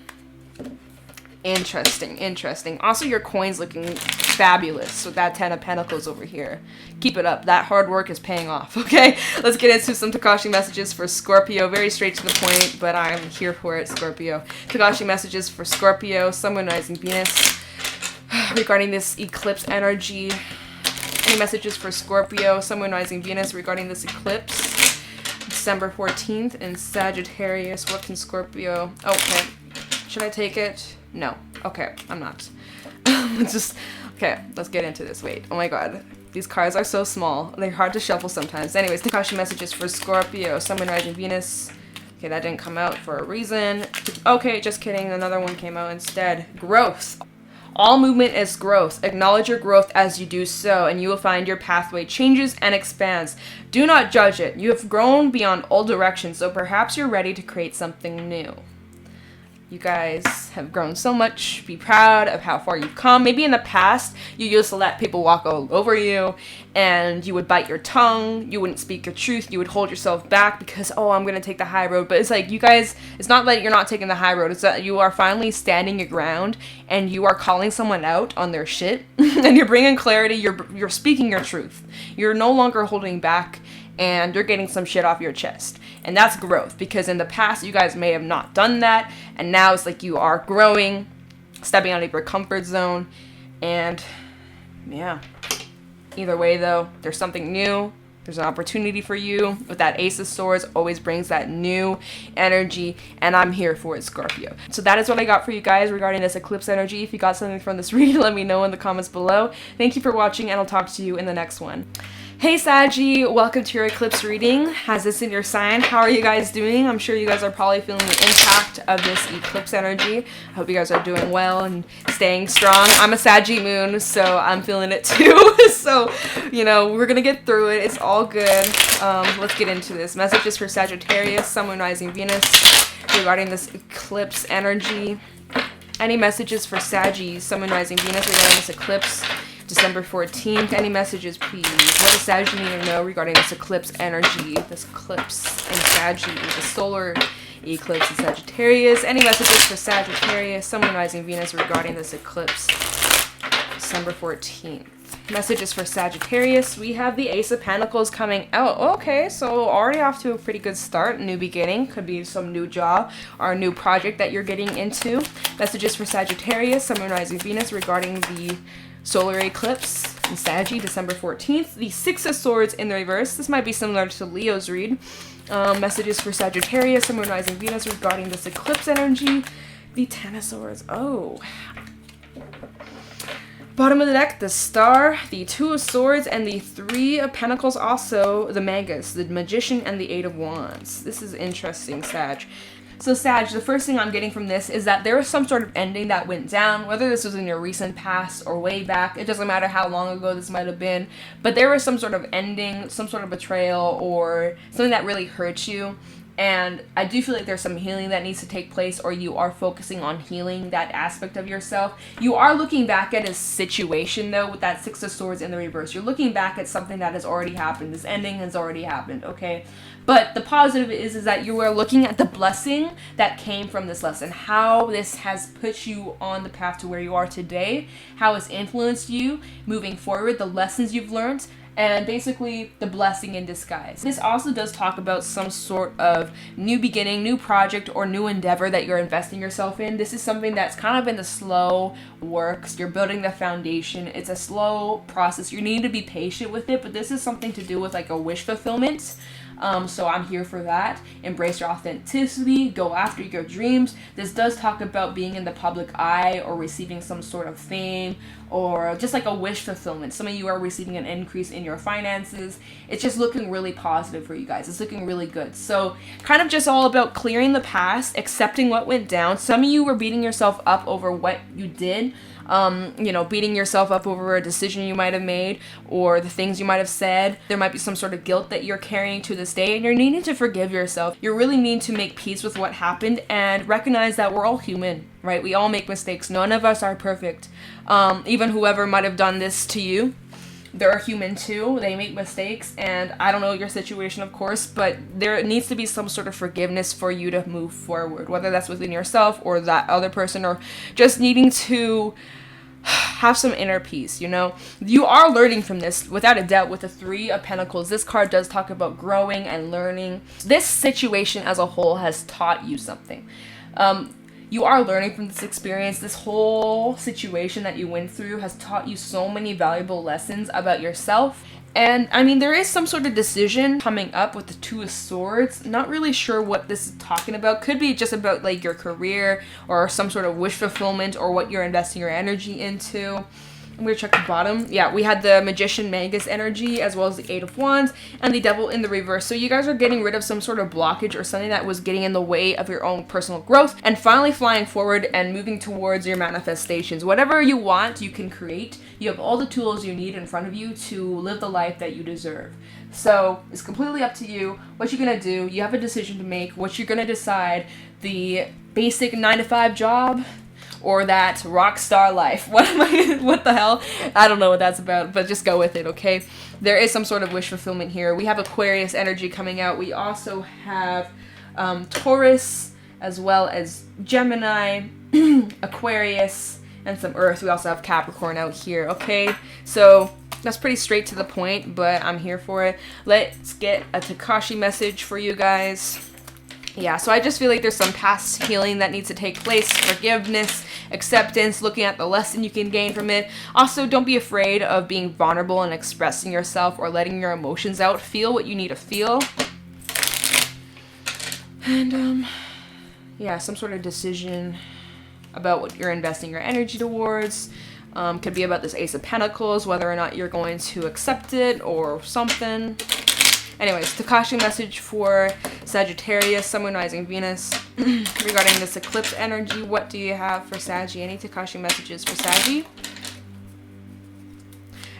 Interesting. Also, your coin's looking fabulous with that Ten of Pentacles over here. Keep it up. That hard work is paying off, okay? Let's get into some Takashi messages for Scorpio. Very straight to the point, but I'm here for it, Scorpio. Takashi messages for Scorpio, Sun, Moon, Rising, Venus. Regarding this eclipse energy. Any messages for Scorpio, Sun, Moon, Rising, Venus regarding this eclipse? December 14th in Sagittarius. What can Scorpio... Okay. Should I take it? No. Okay, I'm not. Okay, let's get into this. Wait. Oh my god. These cards are so small. They're hard to shuffle sometimes. Anyways, Takashi messages for Scorpio, Sun, Moon, Rising, Venus. Okay, that didn't come out for a reason. Okay, just kidding. Another one came out instead. Growth. All movement is growth. Acknowledge your growth as you do so, and you will find your pathway changes and expands. Do not judge it. You have grown beyond all directions, so perhaps you're ready to create something new. You guys have grown so much. Be proud of how far you've come. Maybe in the past, you used to let people walk all over you, and you would bite your tongue. You wouldn't speak your truth. You would hold yourself back because, oh, I'm going to take the high road. But it's like, you guys, it's not that you're not taking the high road. It's that you are finally standing your ground, and you are calling someone out on their shit, and you're bringing clarity. You're speaking your truth. You're no longer holding back, and you're getting some shit off your chest. And that's growth, because in the past, you guys may have not done that, and now it's like you are growing, stepping out of your comfort zone, and yeah. Either way, though, there's something new. There's an opportunity for you. With that Ace of Swords, always brings that new energy, and I'm here for it, Scorpio. So that is what I got for you guys regarding this eclipse energy. If you got something from this reading, let me know in the comments below. Thank you for watching, and I'll talk to you in the next one. Hey Saggy, welcome to your eclipse reading. Has this in your sign? How are you guys doing? I'm sure you guys are probably feeling the impact of this eclipse energy. I hope you guys are doing well and staying strong. I'm a Saggy moon, so I'm feeling it too. So, you know, we're gonna get through it. It's all good. Let's get into this. Messages for Sagittarius, Sun, Moon, Rising, Venus regarding this eclipse energy. Any messages for Saggies, Sun, Moon, Rising, Venus regarding this eclipse? December 14th. Any messages, please? What does Sag need to know regarding this eclipse energy? This eclipse in Saggy, the solar eclipse in Sagittarius. Any messages for Sagittarius, Sun, Moon, Rising, Venus regarding this eclipse? December 14th. Messages for Sagittarius. We have the Ace of Pentacles coming out. Okay, so already off to a pretty good start. New beginning. Could be some new job or a new project that you're getting into. Messages for Sagittarius, Sun, Moon, Rising, Venus regarding the solar eclipse in Saggy, December 14th. The Six of Swords in the reverse. This might be similar to Leo's read. Messages for Sagittarius, Sun, Moon, Rising, Venus regarding this eclipse energy. The Ten of Swords. Oh. Bottom of the deck, the Star, the Two of Swords, and the Three of Pentacles. Also, the Magus, the Magician, and the Eight of Wands. This is interesting, Sag. So Sag, the first thing I'm getting from this is that there was some sort of ending that went down, whether this was in your recent past or way back. It doesn't matter how long ago this might have been, but there was some sort of ending, some sort of betrayal, or something that really hurt you. And I do feel like there's some healing that needs to take place, or you are focusing on healing that aspect of yourself. You are looking back at a situation, though, with that Six of Swords in the reverse. You're looking back at something that has already happened. This ending has already happened, okay? But the positive is that you are looking at the blessing that came from this lesson, how this has put you on the path to where you are today, how it's influenced you moving forward, the lessons you've learned, and basically the blessing in disguise. This also does talk about some sort of new beginning, new project, or new endeavor that you're investing yourself in. This is something that's kind of in the slow works. You're building the foundation. It's a slow process. You need to be patient with it, but this is something to do with like a wish fulfillment. So I'm here for that. Embrace your authenticity. Go after your dreams. This does talk about being in the public eye or receiving some sort of fame or just like a wish fulfillment. Some of you are receiving an increase in your finances. It's just looking really positive for you guys. It's looking really good. So kind of just all about clearing the past, accepting what went down. Some of you were beating yourself up over what you did. You know, beating yourself up over a decision you might have made or the things you might have said. There might be some sort of guilt that you're carrying to this day, and you're needing to forgive yourself. You really need to make peace with what happened and recognize that we're all human, right? We all make mistakes. None of us are perfect. Even whoever might have done this to you, they're human too. They make mistakes, and I don't know your situation, of course, but there needs to be some sort of forgiveness for you to move forward, whether that's within yourself or that other person, or just needing to have some inner peace. You know, you are learning from this without a doubt. With the Three of Pentacles, this card does talk about growing and learning. This situation as a whole has taught you something. You are learning from this experience. This whole situation that you went through has taught you so many valuable lessons about yourself. And I mean, there is some sort of decision coming up with the Two of Swords. Not really sure what this is talking about. Could be just about like your career or some sort of wish fulfillment or what you're investing your energy into. I'm going to check the bottom. Yeah, we had the Magician Magus energy as well as the Eight of Wands and the Devil in the reverse. So you guys are getting rid of some sort of blockage or something that was getting in the way of your own personal growth and finally flying forward and moving towards your manifestations. Whatever you want, you can create. You have all the tools you need in front of you to live the life that you deserve. So it's completely up to you what you're going to do. You have a decision to make, what you're going to decide, the basic 9-to-5 job or that rock star life. What the hell? I don't know what that's about, but just go with it, okay? There is some sort of wish fulfillment here. We have Aquarius energy coming out. We also have Taurus as well as Gemini, Aquarius, and some Earth. We also have Capricorn out here, okay? So that's pretty straight to the point, but I'm here for it. Let's get a Takashi message for you guys. Yeah, so I just feel like there's some past healing that needs to take place, forgiveness, acceptance, looking at the lesson you can gain from it. Also, don't be afraid of being vulnerable and expressing yourself or letting your emotions out. Feel what you need to feel. And, yeah, some sort of decision about what you're investing your energy towards. Could be about this Ace of Pentacles, whether or not you're going to accept it or something. Anyways, Takashi message for Sagittarius, Sun, Moon, Rising, Venus. Regarding this eclipse energy, what do you have for Saggy? Any Takashi messages for Saggy?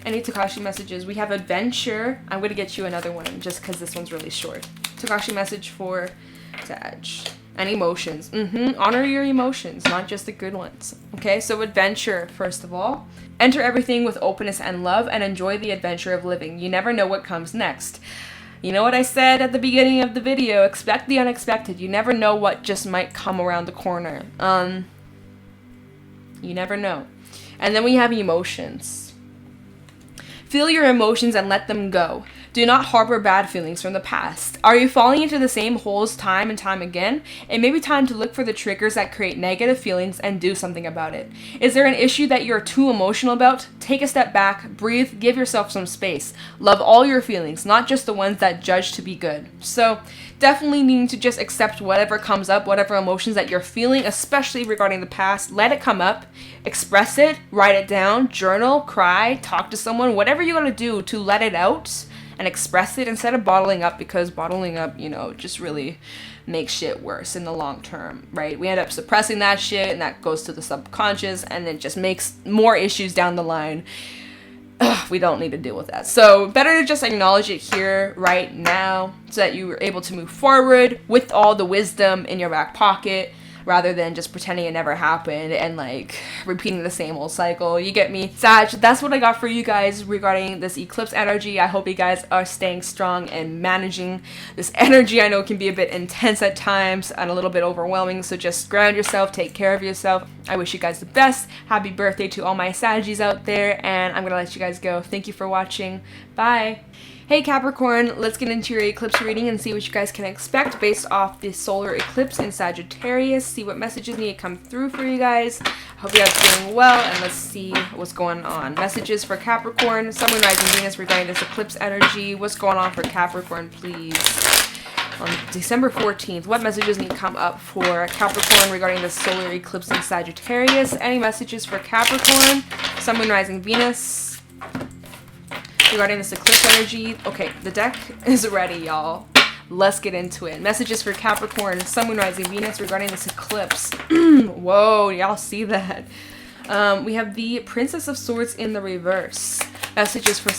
Any Takashi messages? We have adventure. I'm going to get you another one just because this one's really short. Takashi message for Sag. And emotions. Honor your emotions, not just the good ones. Okay, so adventure, first of all. Enter everything with openness and love and enjoy the adventure of living. You never know what comes next. You know what I said at the beginning of the video? Expect the unexpected. You never know what just might come around the corner. You never know. And then we have emotions. Feel your emotions and let them go. Do not harbor bad feelings from the past. Are you falling into the same holes time and time again? It may be time to look for the triggers that create negative feelings and do something about it. Is there an issue that you're too emotional about? Take a step back, breathe, give yourself some space. Love all your feelings, not just the ones that judge to be good. So definitely needing to just accept whatever comes up, whatever emotions that you're feeling, especially regarding the past. Let it come up, express it, write it down, journal, cry, talk to someone, whatever you gotta do to let it out and express it instead of bottling up, because bottling up, you know, just really makes shit worse in the long term, right? We end up suppressing that shit and that goes to the subconscious and it just makes more issues down the line. We don't need to deal with that. So better to just acknowledge it here right now so that you are able to move forward with all the wisdom in your back pocket, rather than just pretending it never happened and like repeating the same old cycle. You get me? Sag, that's what I got for you guys regarding this eclipse energy. I hope you guys are staying strong and managing this energy. I know it can be a bit intense at times and a little bit overwhelming, so just ground yourself, take care of yourself. I wish you guys the best. Happy birthday to all my Saggies out there, and I'm gonna let you guys go. Thank you for watching. Bye. Hey Capricorn, let's get into your eclipse reading and see what you guys can expect based off the solar eclipse in Sagittarius. See what messages need to come through for you guys. I hope you guys are doing well, and let's see what's going on. Messages for Capricorn, Sun, Moon, Rising, Venus regarding this eclipse energy. What's going on for Capricorn, please? On December 14th, what messages need to come up for Capricorn regarding the solar eclipse in Sagittarius? Any messages for Capricorn, Sun, Moon, Rising, Venus regarding this eclipse energy? Okay, the deck is ready, y'all. Let's get into it. Messages for Capricorn, Sun, Moon, Rising, Venus regarding this eclipse. Whoa, y'all see that? We have the Princess of Swords in the reverse. Messages for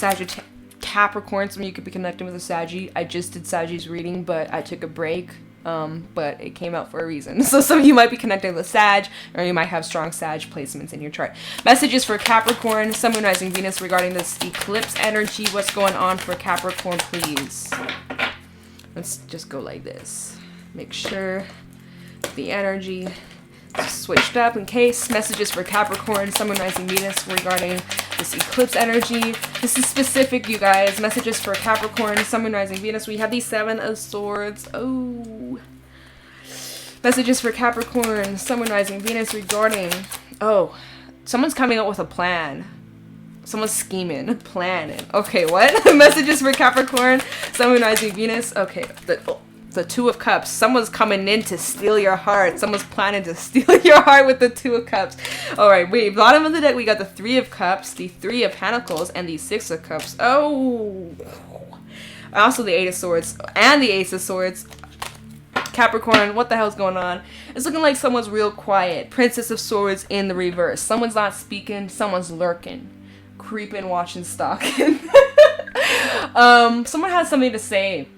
Capricorn. Some of you could be connecting with a Saggy. I just did Saggy's reading, but I took a break. But it came out for a reason. So some of you might be connecting with Sag, or you might have strong Sag placements in your chart. Messages for Capricorn, Sun, Moon, Rising, Venus regarding this eclipse energy. What's going on for Capricorn, please? Let's just go like this. Make sure the energy is switched up in case. Messages for Capricorn, Sun, Moon, Rising, Venus regarding this eclipse energy. This is specific, you guys. Messages for Capricorn, Sun, Moon, Rising, Venus. We have the Seven of Swords. Oh. Messages for Capricorn, Sun, Moon, Rising, Venus regarding... Oh. Someone's coming up with a plan. Someone's scheming. Planning. Okay, what? Messages for Capricorn, Sun, Moon, Rising, Venus. Okay. the Two of Cups. Someone's coming in to steal your heart. Someone's planning to steal your heart with the Two of Cups. All right, wait. Bottom of the deck, we got the Three of Cups, the Three of Pentacles, and the Six of Cups. Oh. Also the Eight of Swords and the Ace of Swords. Capricorn, what the hell's going on? It's looking like someone's real quiet. Princess of Swords in the reverse. Someone's not speaking. Someone's lurking. Creeping, watching, stalking. Someone has something to say.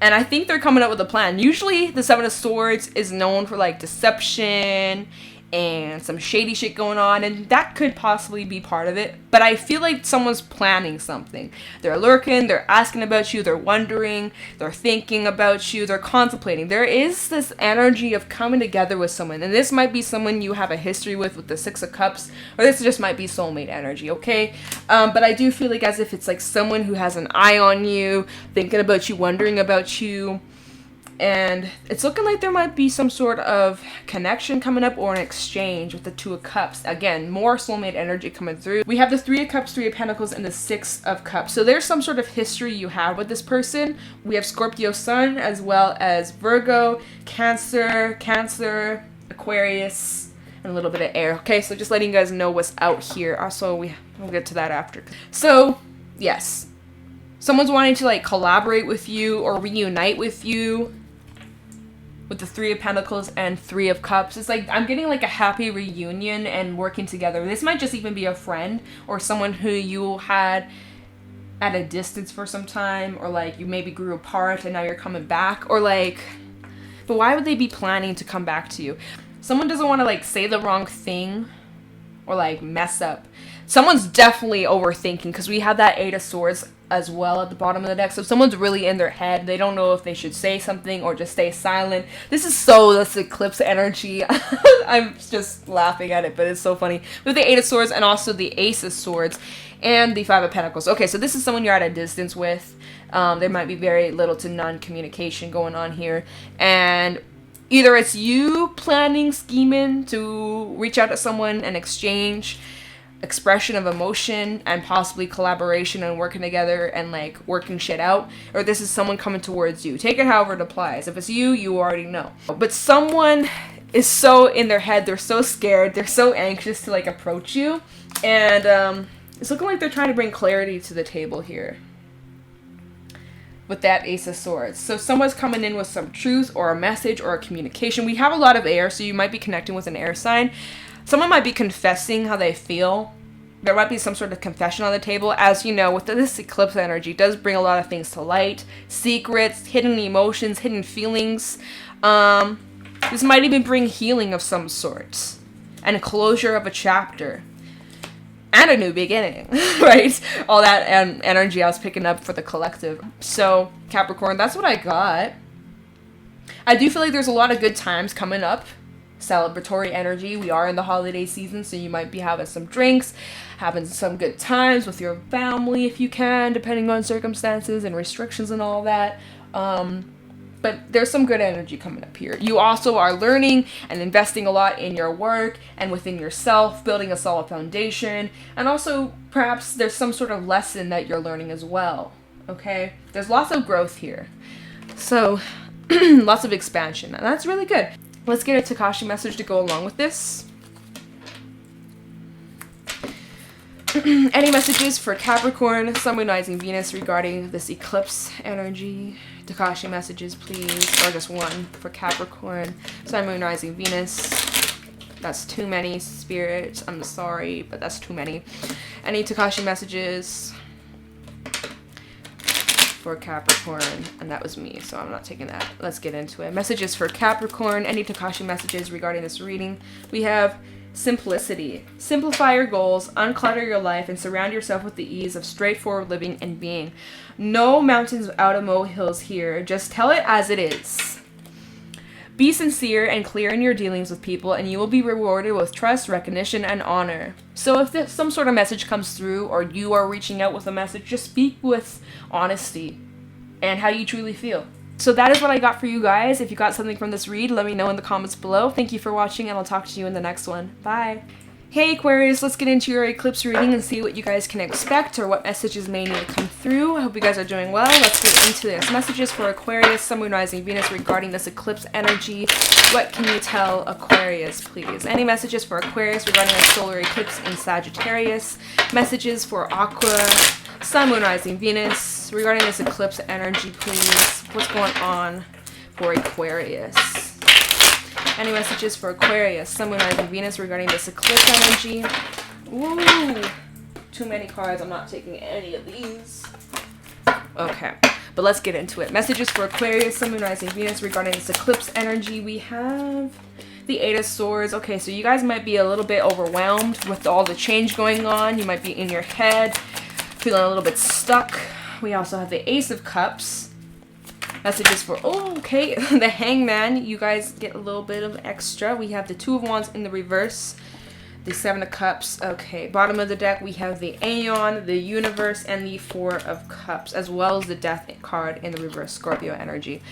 And I think they're coming up with a plan. Usually the Seven of Swords is known for like deception and some shady shit going on, and that could possibly be part of it. But I feel like someone's planning something. They're lurking, they're asking about you, they're wondering, they're thinking about you, they're contemplating. There is this energy of coming together with someone, and this might be someone you have a history with the Six of Cups, or this just might be soulmate energy, okay? But I do feel like as if it's like someone who has an eye on you, thinking about you, wondering about you. And it's looking like there might be some sort of connection coming up or an exchange with the Two of Cups. Again, more soulmate energy coming through. We have the Three of Cups, Three of Pentacles, and the Six of Cups. So there's some sort of history you have with this person. We have Scorpio Sun as well as Virgo, Cancer, Aquarius, and a little bit of air. Okay, so just letting you guys know what's out here. Also, we'll get to that after. So, yes. Someone's wanting to like collaborate with you or reunite with you. With the Three of Pentacles and Three of Cups. It's like I'm getting like a happy reunion and working together. This might just even be a friend or someone who you had at a distance for some time, or like you maybe grew apart and now you're coming back, or like, but why would they be planning to come back to you? Someone doesn't want to like say the wrong thing or like mess up. Someone's definitely overthinking because we have that Eight of Swords as well at the bottom of the deck. So someone's really in their head. They don't know if they should say something or just stay silent. This eclipse energy. I'm just laughing at it, but it's so funny. With the Eight of Swords and also the Ace of Swords and the Five of Pentacles. Okay, so this is someone you're at a distance with. There might be very little to none communication going on here. And either it's you planning, scheming to reach out to someone and exchange expression of emotion and possibly collaboration and working together and like working shit out, or this is someone coming towards you. Take it however it applies. If it's you, you already know. But someone is so in their head, they're so scared, they're so anxious to like approach you, and it's looking like they're trying to bring clarity to the table here with that Ace of Swords. So someone's coming in with some truth or a message or a communication. We have a lot of air, so you might be connecting with an air sign. Someone might be confessing how they feel. There might be some sort of confession on the table. As you know, with this eclipse energy, it does bring a lot of things to light. Secrets, hidden emotions, hidden feelings. This might even bring healing of some sort. And a closure of a chapter. And a new beginning, right? All that energy I was picking up for the collective. So, Capricorn, that's what I got. I do feel like there's a lot of good times coming up. Celebratory energy. We are in the holiday season, so you might be having some drinks, having some good times with your family if you can, depending on circumstances and restrictions and all that. But there's some good energy coming up here. You also are learning and investing a lot in your work and within yourself, building a solid foundation, and also perhaps there's some sort of lesson that you're learning as well. Okay, there's lots of growth here, so lots of expansion, and that's really good. Let's get a Takashi message to go along with this. Any messages for Capricorn, Sun, Moon, Rising, Venus regarding this eclipse energy? Takashi messages, please. Or just one for Capricorn, Sun, Moon, Rising, Venus. That's too many, Spirit. I'm sorry, but that's too many. Any Takashi messages for Capricorn, and that was me, so I'm not taking that. Let's get into it. Messages for Capricorn, any Takashi messages regarding this reading. We have simplicity. Simplify your goals, unclutter your life, and surround yourself with the ease of straightforward living and being. No mountains out of molehills here. Just tell it as it is. Be sincere and clear in your dealings with people, and you will be rewarded with trust, recognition, and honor. So if some sort of message comes through, or you are reaching out with a message, just speak with honesty and how you truly feel. So that is what I got for you guys. If you got something from this read, let me know in the comments below. Thank you for watching, and I'll talk to you in the next one. Bye. Hey Aquarius, let's get into your eclipse reading and see what you guys can expect or what messages may need to come through. I hope you guys are doing well. Let's get into this. Messages for Aquarius, Sun, Moon, Rising, Venus regarding this eclipse energy. What can you tell Aquarius, please? Any messages for Aquarius regarding a solar eclipse in Sagittarius? Messages for Aqua, Sun, Moon, Rising, Venus regarding this eclipse energy, please. What's going on for Aquarius? Any messages for Aquarius, Sun, Moon, Rising, Venus regarding this eclipse energy? Ooh, too many cards. I'm not taking any of these. Okay, but let's get into it. Messages for Aquarius, Sun, Moon, Rising, Venus regarding this eclipse energy. We have the Eight of Swords. Okay, so you guys might be a little bit overwhelmed with all the change going on. You might be in your head, feeling a little bit stuck. We also have the Ace of Cups. Messages for, oh, okay, the Hangman. You guys get a little bit of extra. We have the Two of Wands in the reverse, the Seven of Cups. Okay, bottom of the deck, we have the Aeon, the Universe, and the Four of Cups, as well as the Death card in the reverse, Scorpio energy.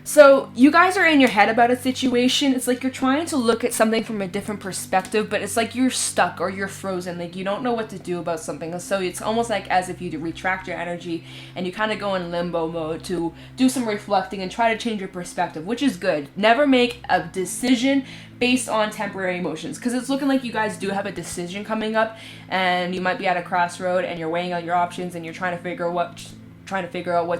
So you guys are in your head about a situation. It's like you're trying to look at something from a different perspective, but it's like you're stuck or you're frozen. Like you don't know what to do about something. So it's almost like as if you retract your energy and you kind of go in limbo mode to do some reflecting and try to change your perspective, which is good. Never make a decision based on temporary emotions, because it's looking like you guys do have a decision coming up and you might be at a crossroad and you're weighing out your options and you're trying to figure out what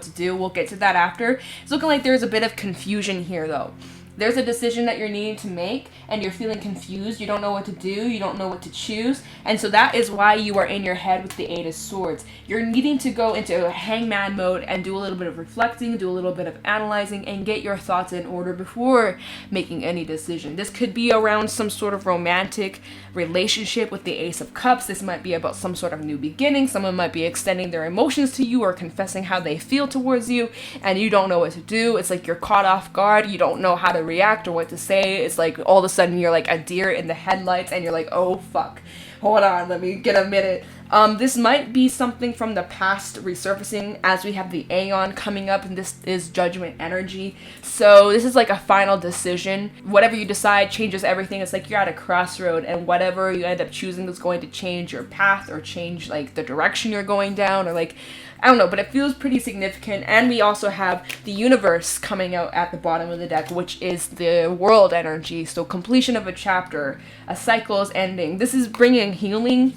to do. We'll get to that after. It's looking like there's a bit of confusion here though. There's a decision that you're needing to make and you're feeling confused. You don't know what to do. You don't know what to choose. And so that is why you are in your head with the Eight of Swords. You're needing to go into a hangman mode and do a little bit of reflecting, do a little bit of analyzing, and get your thoughts in order before making any decision. This could be around some sort of romantic relationship with the Ace of Cups. This might be about some sort of new beginning. Someone might be extending their emotions to you or confessing how they feel towards you, and you don't know what to do. It's like you're caught off guard. You don't know how to react or what to say. It's like all of a sudden you're like a deer in the headlights and you're like, oh fuck, hold on, let me get a minute. This might be something from the past resurfacing as we have the Aeon coming up, and this is judgment energy. So this is like a final decision. Whatever you decide changes everything. It's like you're at a crossroad and whatever you end up choosing is going to change your path or change like the direction you're going down, or like, I don't know, but it feels pretty significant. And we also have the Universe coming out at the bottom of the deck, which is the world energy. So completion of a chapter, a cycle is ending. This is bringing healing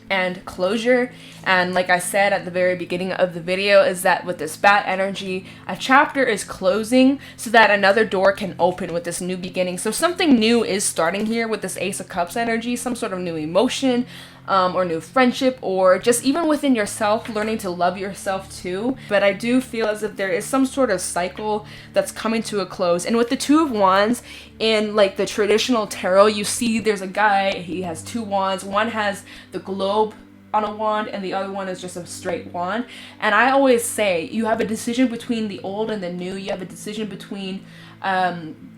and closure. And like I said at the very beginning of the video, is that with this bat energy, a chapter is closing so that another door can open with this new beginning. So something new is starting here with this Ace of Cups energy, some sort of new emotion, or new friendship, or just even within yourself, learning to love yourself too. But I do feel as if there is some sort of cycle that's coming to a close. And with the Two of Wands in like the traditional tarot, you see there's a guy, he has two wands. One has the globe on a wand and the other one is just a straight wand. And I always say you have a decision between the old and the new. You have a decision between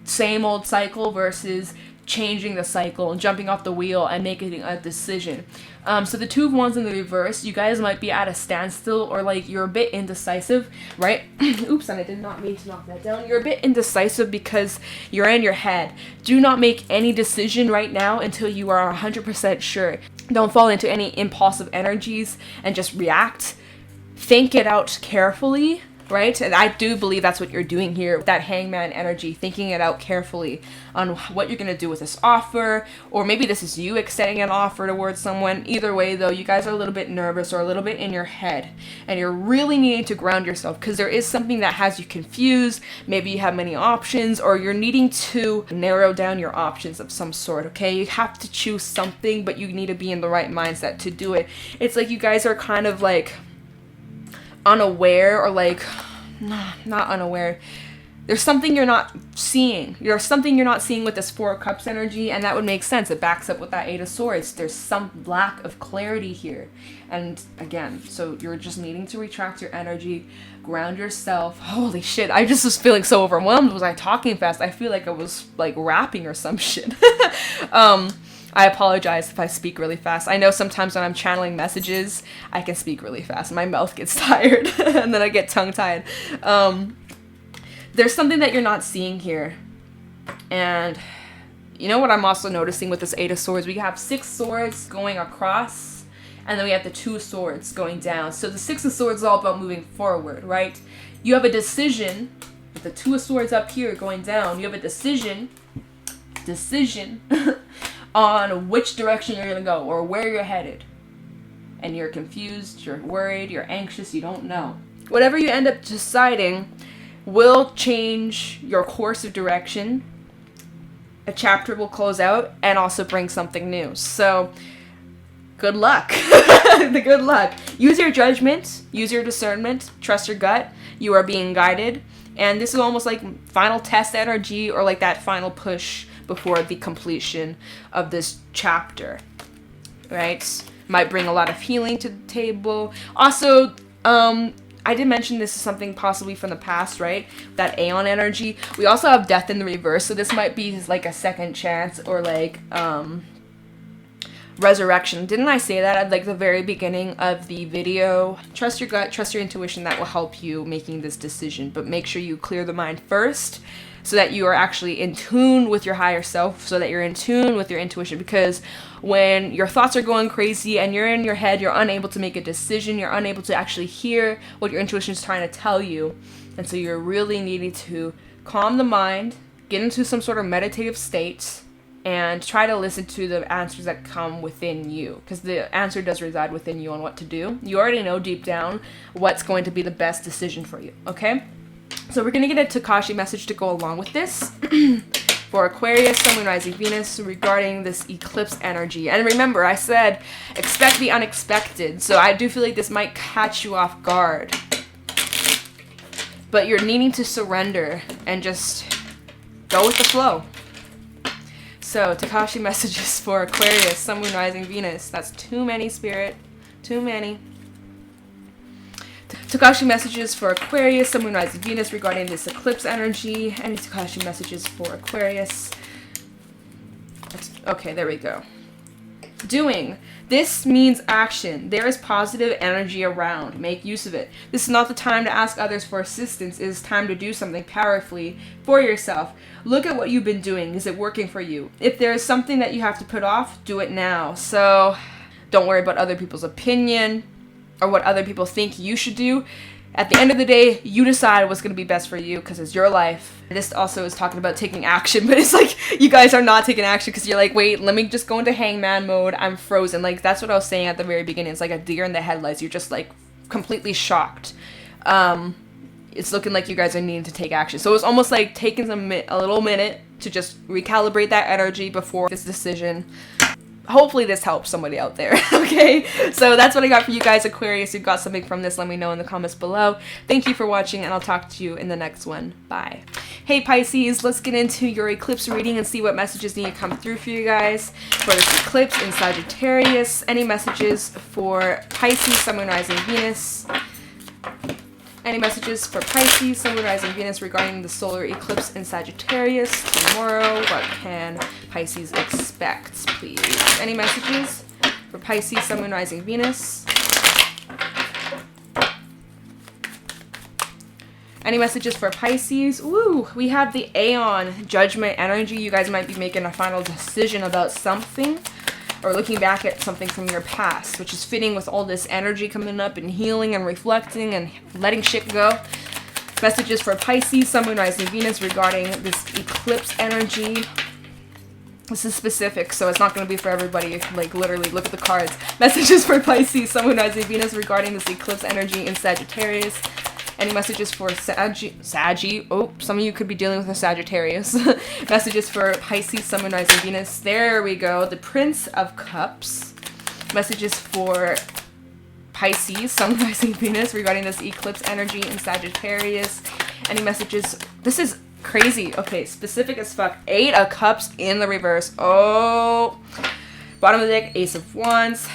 same old cycle versus changing the cycle and jumping off the wheel and making a decision. So the Two of Wands in the reverse, you guys might be at a standstill or like you're a bit indecisive, right? Oops, and I did not mean to knock that down. You're a bit indecisive because you're in your head. Do not make any decision right now until you are 100% sure. Don't fall into any impulsive energies and just react. Think it out carefully. Right? And I do believe that's what you're doing here with that hangman energy, thinking it out carefully on what you're going to do with this offer, or maybe this is you extending an offer towards someone. Either way though, you guys are a little bit nervous or a little bit in your head, and you're really needing to ground yourself because there is something that has you confused. Maybe you have many options, or you're needing to narrow down your options of some sort. Okay, you have to choose something, but you need to be in the right mindset to do it. It's like you guys are kind of like unaware, or like not unaware. There's something you're not seeing. There's something you're not seeing with this Four of Cups energy, and that would make sense. It backs up with that Eight of Swords. There's some lack of clarity here. And again, so you're just needing to retract your energy, ground yourself. Holy shit, I just was feeling so overwhelmed. Was I talking fast? I feel like I was like rapping or some shit. I apologize if I speak really fast. I know sometimes when I'm channeling messages, I can speak really fast. My mouth gets tired and then I get tongue-tied. There's something that you're not seeing here. And You know what I'm also noticing with this 8 of Swords? We have 6 swords going across, and then we have the 2 swords going down. So the 6 of Swords is all about moving forward, right? You have a decision, with the 2 of Swords up here going down, you have a decision on which direction you're going to go or where you're headed. And you're confused, you're worried, you're anxious, you don't know. Whatever you end up deciding will change your course of direction. A chapter will close out and also bring something new. So, good luck. Good luck. Use your judgment, use your discernment, trust your gut. You are being guided. And this is almost like final test energy, or like that final push before the completion of this chapter, right? Might bring a lot of healing to the table. Also, I did mention this is something possibly from the past, right? That Aeon energy. We also have death in the reverse, so this might be like a second chance, or like resurrection. Didn't I say that at like the very beginning of the video? Trust your gut, trust your intuition. That will help you making this decision, but make sure you clear the mind first, so that you are actually in tune with your higher self, so that you're in tune with your intuition. Because when your thoughts are going crazy and you're in your head, you're unable to make a decision, you're unable to actually hear what your intuition is trying to tell you. And so you're really needing to calm the mind, get into some sort of meditative state, and try to listen to the answers that come within you. Because the answer does reside within you on what to do. You already know deep down what's going to be the best decision for you, okay? So we're going to get a Takashi message to go along with this for Aquarius, Sun, Moon, Rising, Venus regarding this eclipse energy. And remember, I said expect the unexpected. So I do feel like this might catch you off guard. But you're needing to surrender and just go with the flow. So Takashi messages for Aquarius, Sun, Moon, Rising, Venus. That's too many, Spirit. Too many. Takashi messages for Aquarius, Sun, Moon, Rising, Venus regarding this eclipse energy. Any Takashi messages for Aquarius. Okay, there we go. Doing. This means action. There is positive energy around. Make use of it. This is not the time to ask others for assistance. It is time to do something powerfully for yourself. Look at what you've been doing. Is it working for you? If there is something that you have to put off, do it now. So don't worry about other people's opinion or what other people think you should do. At the end of the day, you decide what's going to be best for you, because it's your life. This also is talking about taking action, but it's like you guys are not taking action because you're like, wait, let me just go into hangman mode. I'm frozen. Like, that's what I was saying at the very beginning. It's like a deer in the headlights. You're just like completely shocked. It's looking like you guys are needing to take action. So it's almost like taking a little minute to just recalibrate that energy before this decision. Hopefully this helps somebody out there, okay? So that's what I got for you guys, Aquarius. If you got something from this, let me know in the comments below. Thank you for watching, and I'll talk to you in the next one. Bye. Hey, Pisces, let's get into your eclipse reading and see what messages need to come through for you guys for this eclipse in Sagittarius. Any messages for Pisces, Sun, Moon, Rising, Venus? Any messages for Pisces, Sun, Moon, Rising, Venus regarding the solar eclipse in Sagittarius tomorrow? What can Pisces expect, please? Any messages for Pisces, Sun, Moon, Rising, Venus? Any messages for Pisces? Woo! We have the Aeon Judgment energy. You guys might be making a final decision about something, or looking back at something from your past, which is fitting with all this energy coming up and healing and reflecting and letting shit go. Messages for Pisces, Sun, Moon, Rising, Venus regarding this eclipse energy. This is specific, so it's not going to be for everybody. Like, literally, look at the cards. Messages for Pisces, Sun, Moon, Rising, Venus regarding this eclipse energy in Sagittarius. Any messages for Saggy? Oh, some of you could be dealing with a Sagittarius. Messages for Pisces, Sun, Moon, Rising, Venus. There we go. The Prince of Cups. Messages for Pisces, Sun, Moon, Rising, Venus regarding this eclipse energy in Sagittarius. Any messages? This is crazy. Okay, specific as fuck. 8 of Cups in the reverse. Oh. Bottom of the deck, Ace of Wands.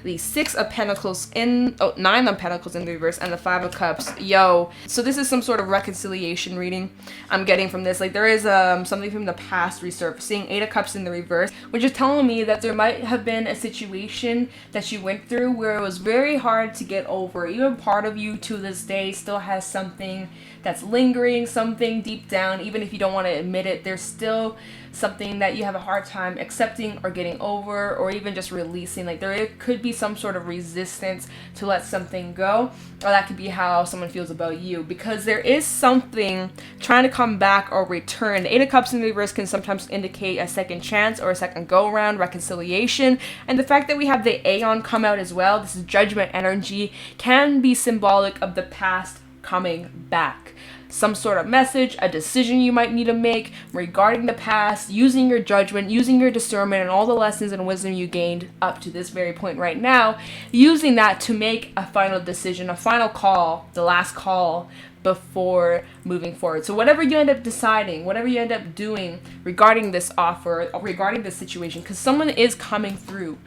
The 6 of Pentacles in, 9 of Pentacles in the reverse, and the 5 of Cups. Yo. So this is some sort of reconciliation reading I'm getting from this. Like, there is something from the past resurfacing. 8 of Cups in the reverse, which is telling me that there might have been a situation that you went through where it was very hard to get over. Even part of you to this day still has something that's lingering, something deep down, even if you don't want to admit it, there's still something that you have a hard time accepting or getting over, or even just releasing. Like there could be some sort of resistance to let something go, or that could be how someone feels about you, because there is something trying to come back or return. The Eight of Cups in the reverse can sometimes indicate a second chance or a second go around, reconciliation. And the fact that we have the Aeon come out as well, this is judgment energy, can be symbolic of the past coming back. Some sort of message, a decision you might need to make regarding the past, using your judgment, using your discernment, and all the lessons and wisdom you gained up to this very point right now, using that to make a final decision, a final call, the last call before moving forward. So whatever you end up deciding, whatever you end up doing regarding this offer, regarding this situation, because someone is coming through.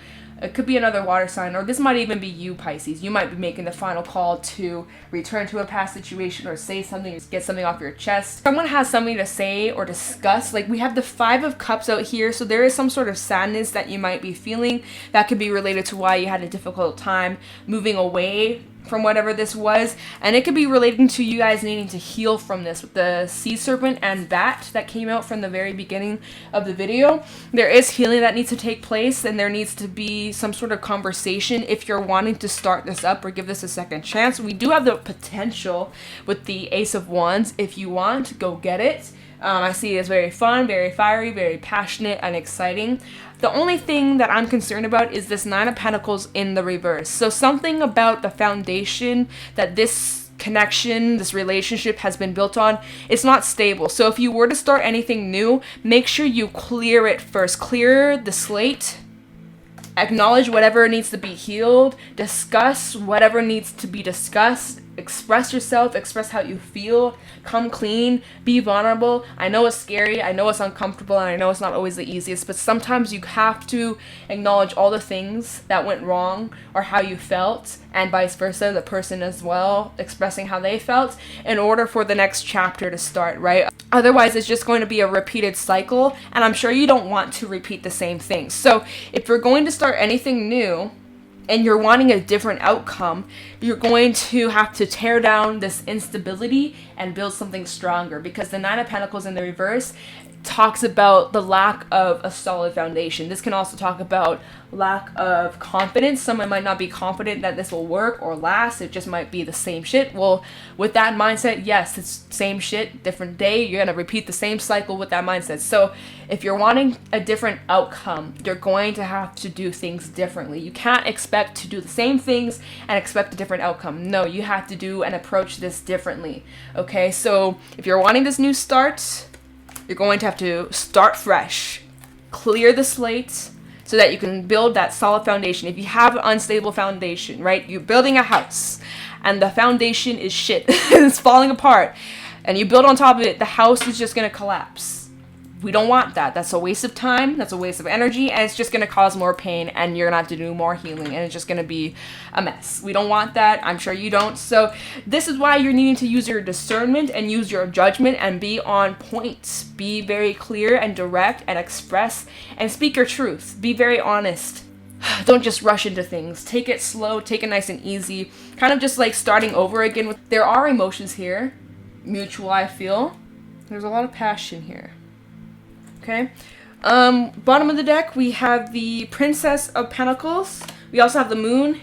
It could be another water sign, or this might even be you, Pisces. You might be making the final call to return to a past situation, or say something, or get something off your chest. Someone has something to say or discuss. Like we have the Five of Cups out here, so there is some sort of sadness that you might be feeling that could be related to why you had a difficult time moving away from whatever this was, and it could be relating to you guys needing to heal from this. With the sea serpent and bat that came out from the very beginning of the video, there is healing that needs to take place, and there needs to be some sort of conversation if you're wanting to start this up or give this a second chance. We do have the potential with the Ace of Wands. If you want, go get it. I see it as very fun, very fiery, very passionate and exciting. The only thing that I'm concerned about is this Nine of Pentacles in the reverse. So something about the foundation that this connection, this relationship has been built on, it's not stable. So if you were to start anything new, make sure you clear it first. Clear the slate. Acknowledge whatever needs to be healed. Discuss whatever needs to be discussed. Express yourself, express how you feel, come clean, be vulnerable. I know it's scary, I know it's uncomfortable, and I know it's not always the easiest, but sometimes you have to acknowledge all the things that went wrong or how you felt, and vice versa, the person as well expressing how they felt, in order for the next chapter to start, right? Otherwise, it's just going to be a repeated cycle, and I'm sure you don't want to repeat the same things. So if you're going to start anything new, and you're wanting a different outcome, you're going to have to tear down this instability and build something stronger, because the Nine of Pentacles in the reverse talks about the lack of a solid foundation. This can also talk about lack of confidence. Someone might not be confident that this will work or last. It just might be the same shit. Well, with that mindset, yes, it's same shit, different day. You're going to repeat the same cycle with that mindset. So if you're wanting a different outcome, you're going to have to do things differently. You can't expect to do the same things and expect a different outcome. No, you have to do and approach this differently. Okay, so if you're wanting this new start, you're going to have to start fresh, clear the slate so that you can build that solid foundation. If you have an unstable foundation, right? You're building a house and the foundation is shit. It's falling apart and you build on top of it, the house is just going to collapse. We don't want that. That's a waste of time. That's a waste of energy. And it's just going to cause more pain. And you're going to have to do more healing. And it's just going to be a mess. We don't want that. I'm sure you don't. So this is why you're needing to use your discernment and use your judgment and be on point. Be very clear and direct and express and speak your truth. Be very honest. Don't just rush into things. Take it slow. Take it nice and easy. Kind of just like starting over again. There are emotions here. Mutual, I feel. There's a lot of passion here. Okay, bottom of the deck, we have the Princess of Pentacles. We also have the Moon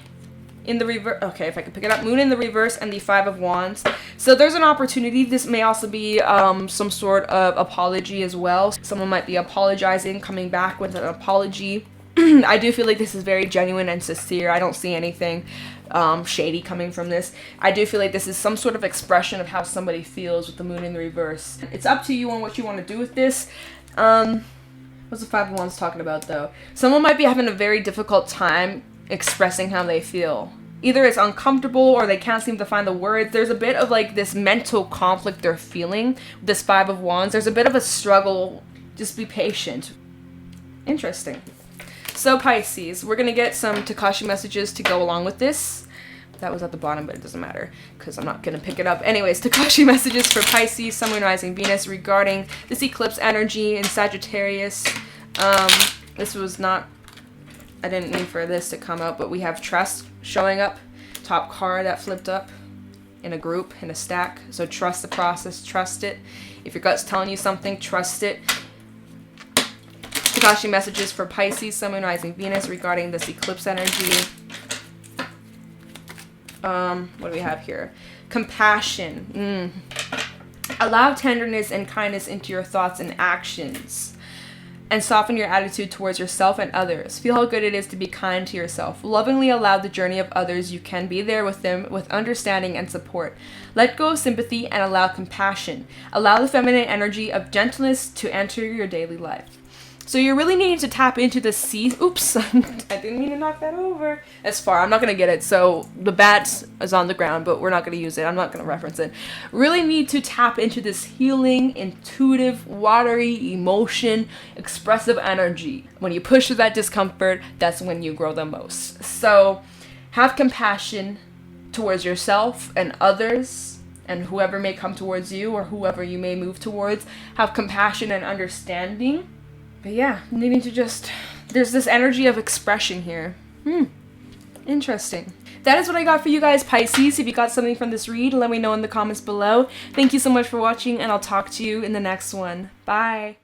in the reverse. Okay, if I can pick it up. Moon in the reverse and the Five of Wands. So there's an opportunity. This may also be some sort of apology as well. Someone might be apologizing, coming back with an apology. I do feel like this is very genuine and sincere. I don't see anything shady coming from this. I do feel like this is some sort of expression of how somebody feels with the Moon in the reverse. It's up to you on what you want to do with this. What's the Five of Wands talking about though? Someone might be having a very difficult time expressing how they feel. Either it's uncomfortable or they can't seem to find the words. There's a bit of like this mental conflict they're feeling. This Five of Wands, there's a bit of a struggle. Just be patient. Interesting. So Pisces, we're gonna get some Takashi messages to go along with this. That was at the bottom, but it doesn't matter because I'm not going to pick it up. Anyways, Takashi messages for Pisces, Sun, Moon, Rising, Venus regarding this eclipse energy in Sagittarius. This was not, I didn't mean for this to come up, but we have Trust showing up. Top card that flipped up in a group, in a stack. So trust the process, trust it. If your gut's telling you something, trust it. Kakashi messages for Pisces, Sun, Moon, Rising, Venus regarding this eclipse energy. What do we have here? Compassion. Allow tenderness and kindness into your thoughts and actions, and soften your attitude towards yourself and others. Feel how good it is to be kind to yourself. Lovingly allow the journey of others. You can be there with them with understanding and support. Let go of sympathy and allow compassion. Allow the feminine energy of gentleness to enter your daily life. So you're really needing to tap into the oops, I didn't mean to knock that over. It's far, I'm not going to get it. So the bat is on the ground, but we're not going to use it. I'm not going to reference it. Really need to tap into this healing, intuitive, watery, emotion, expressive energy. When you push through that discomfort, that's when you grow the most. So have compassion towards yourself and others, and whoever may come towards you or whoever you may move towards. Have compassion and understanding. But yeah, needing to just, there's this energy of expression here. Interesting. That is what I got for you guys, Pisces. If you got something from this read, let me know in the comments below. Thank you so much for watching, and I'll talk to you in the next one. Bye.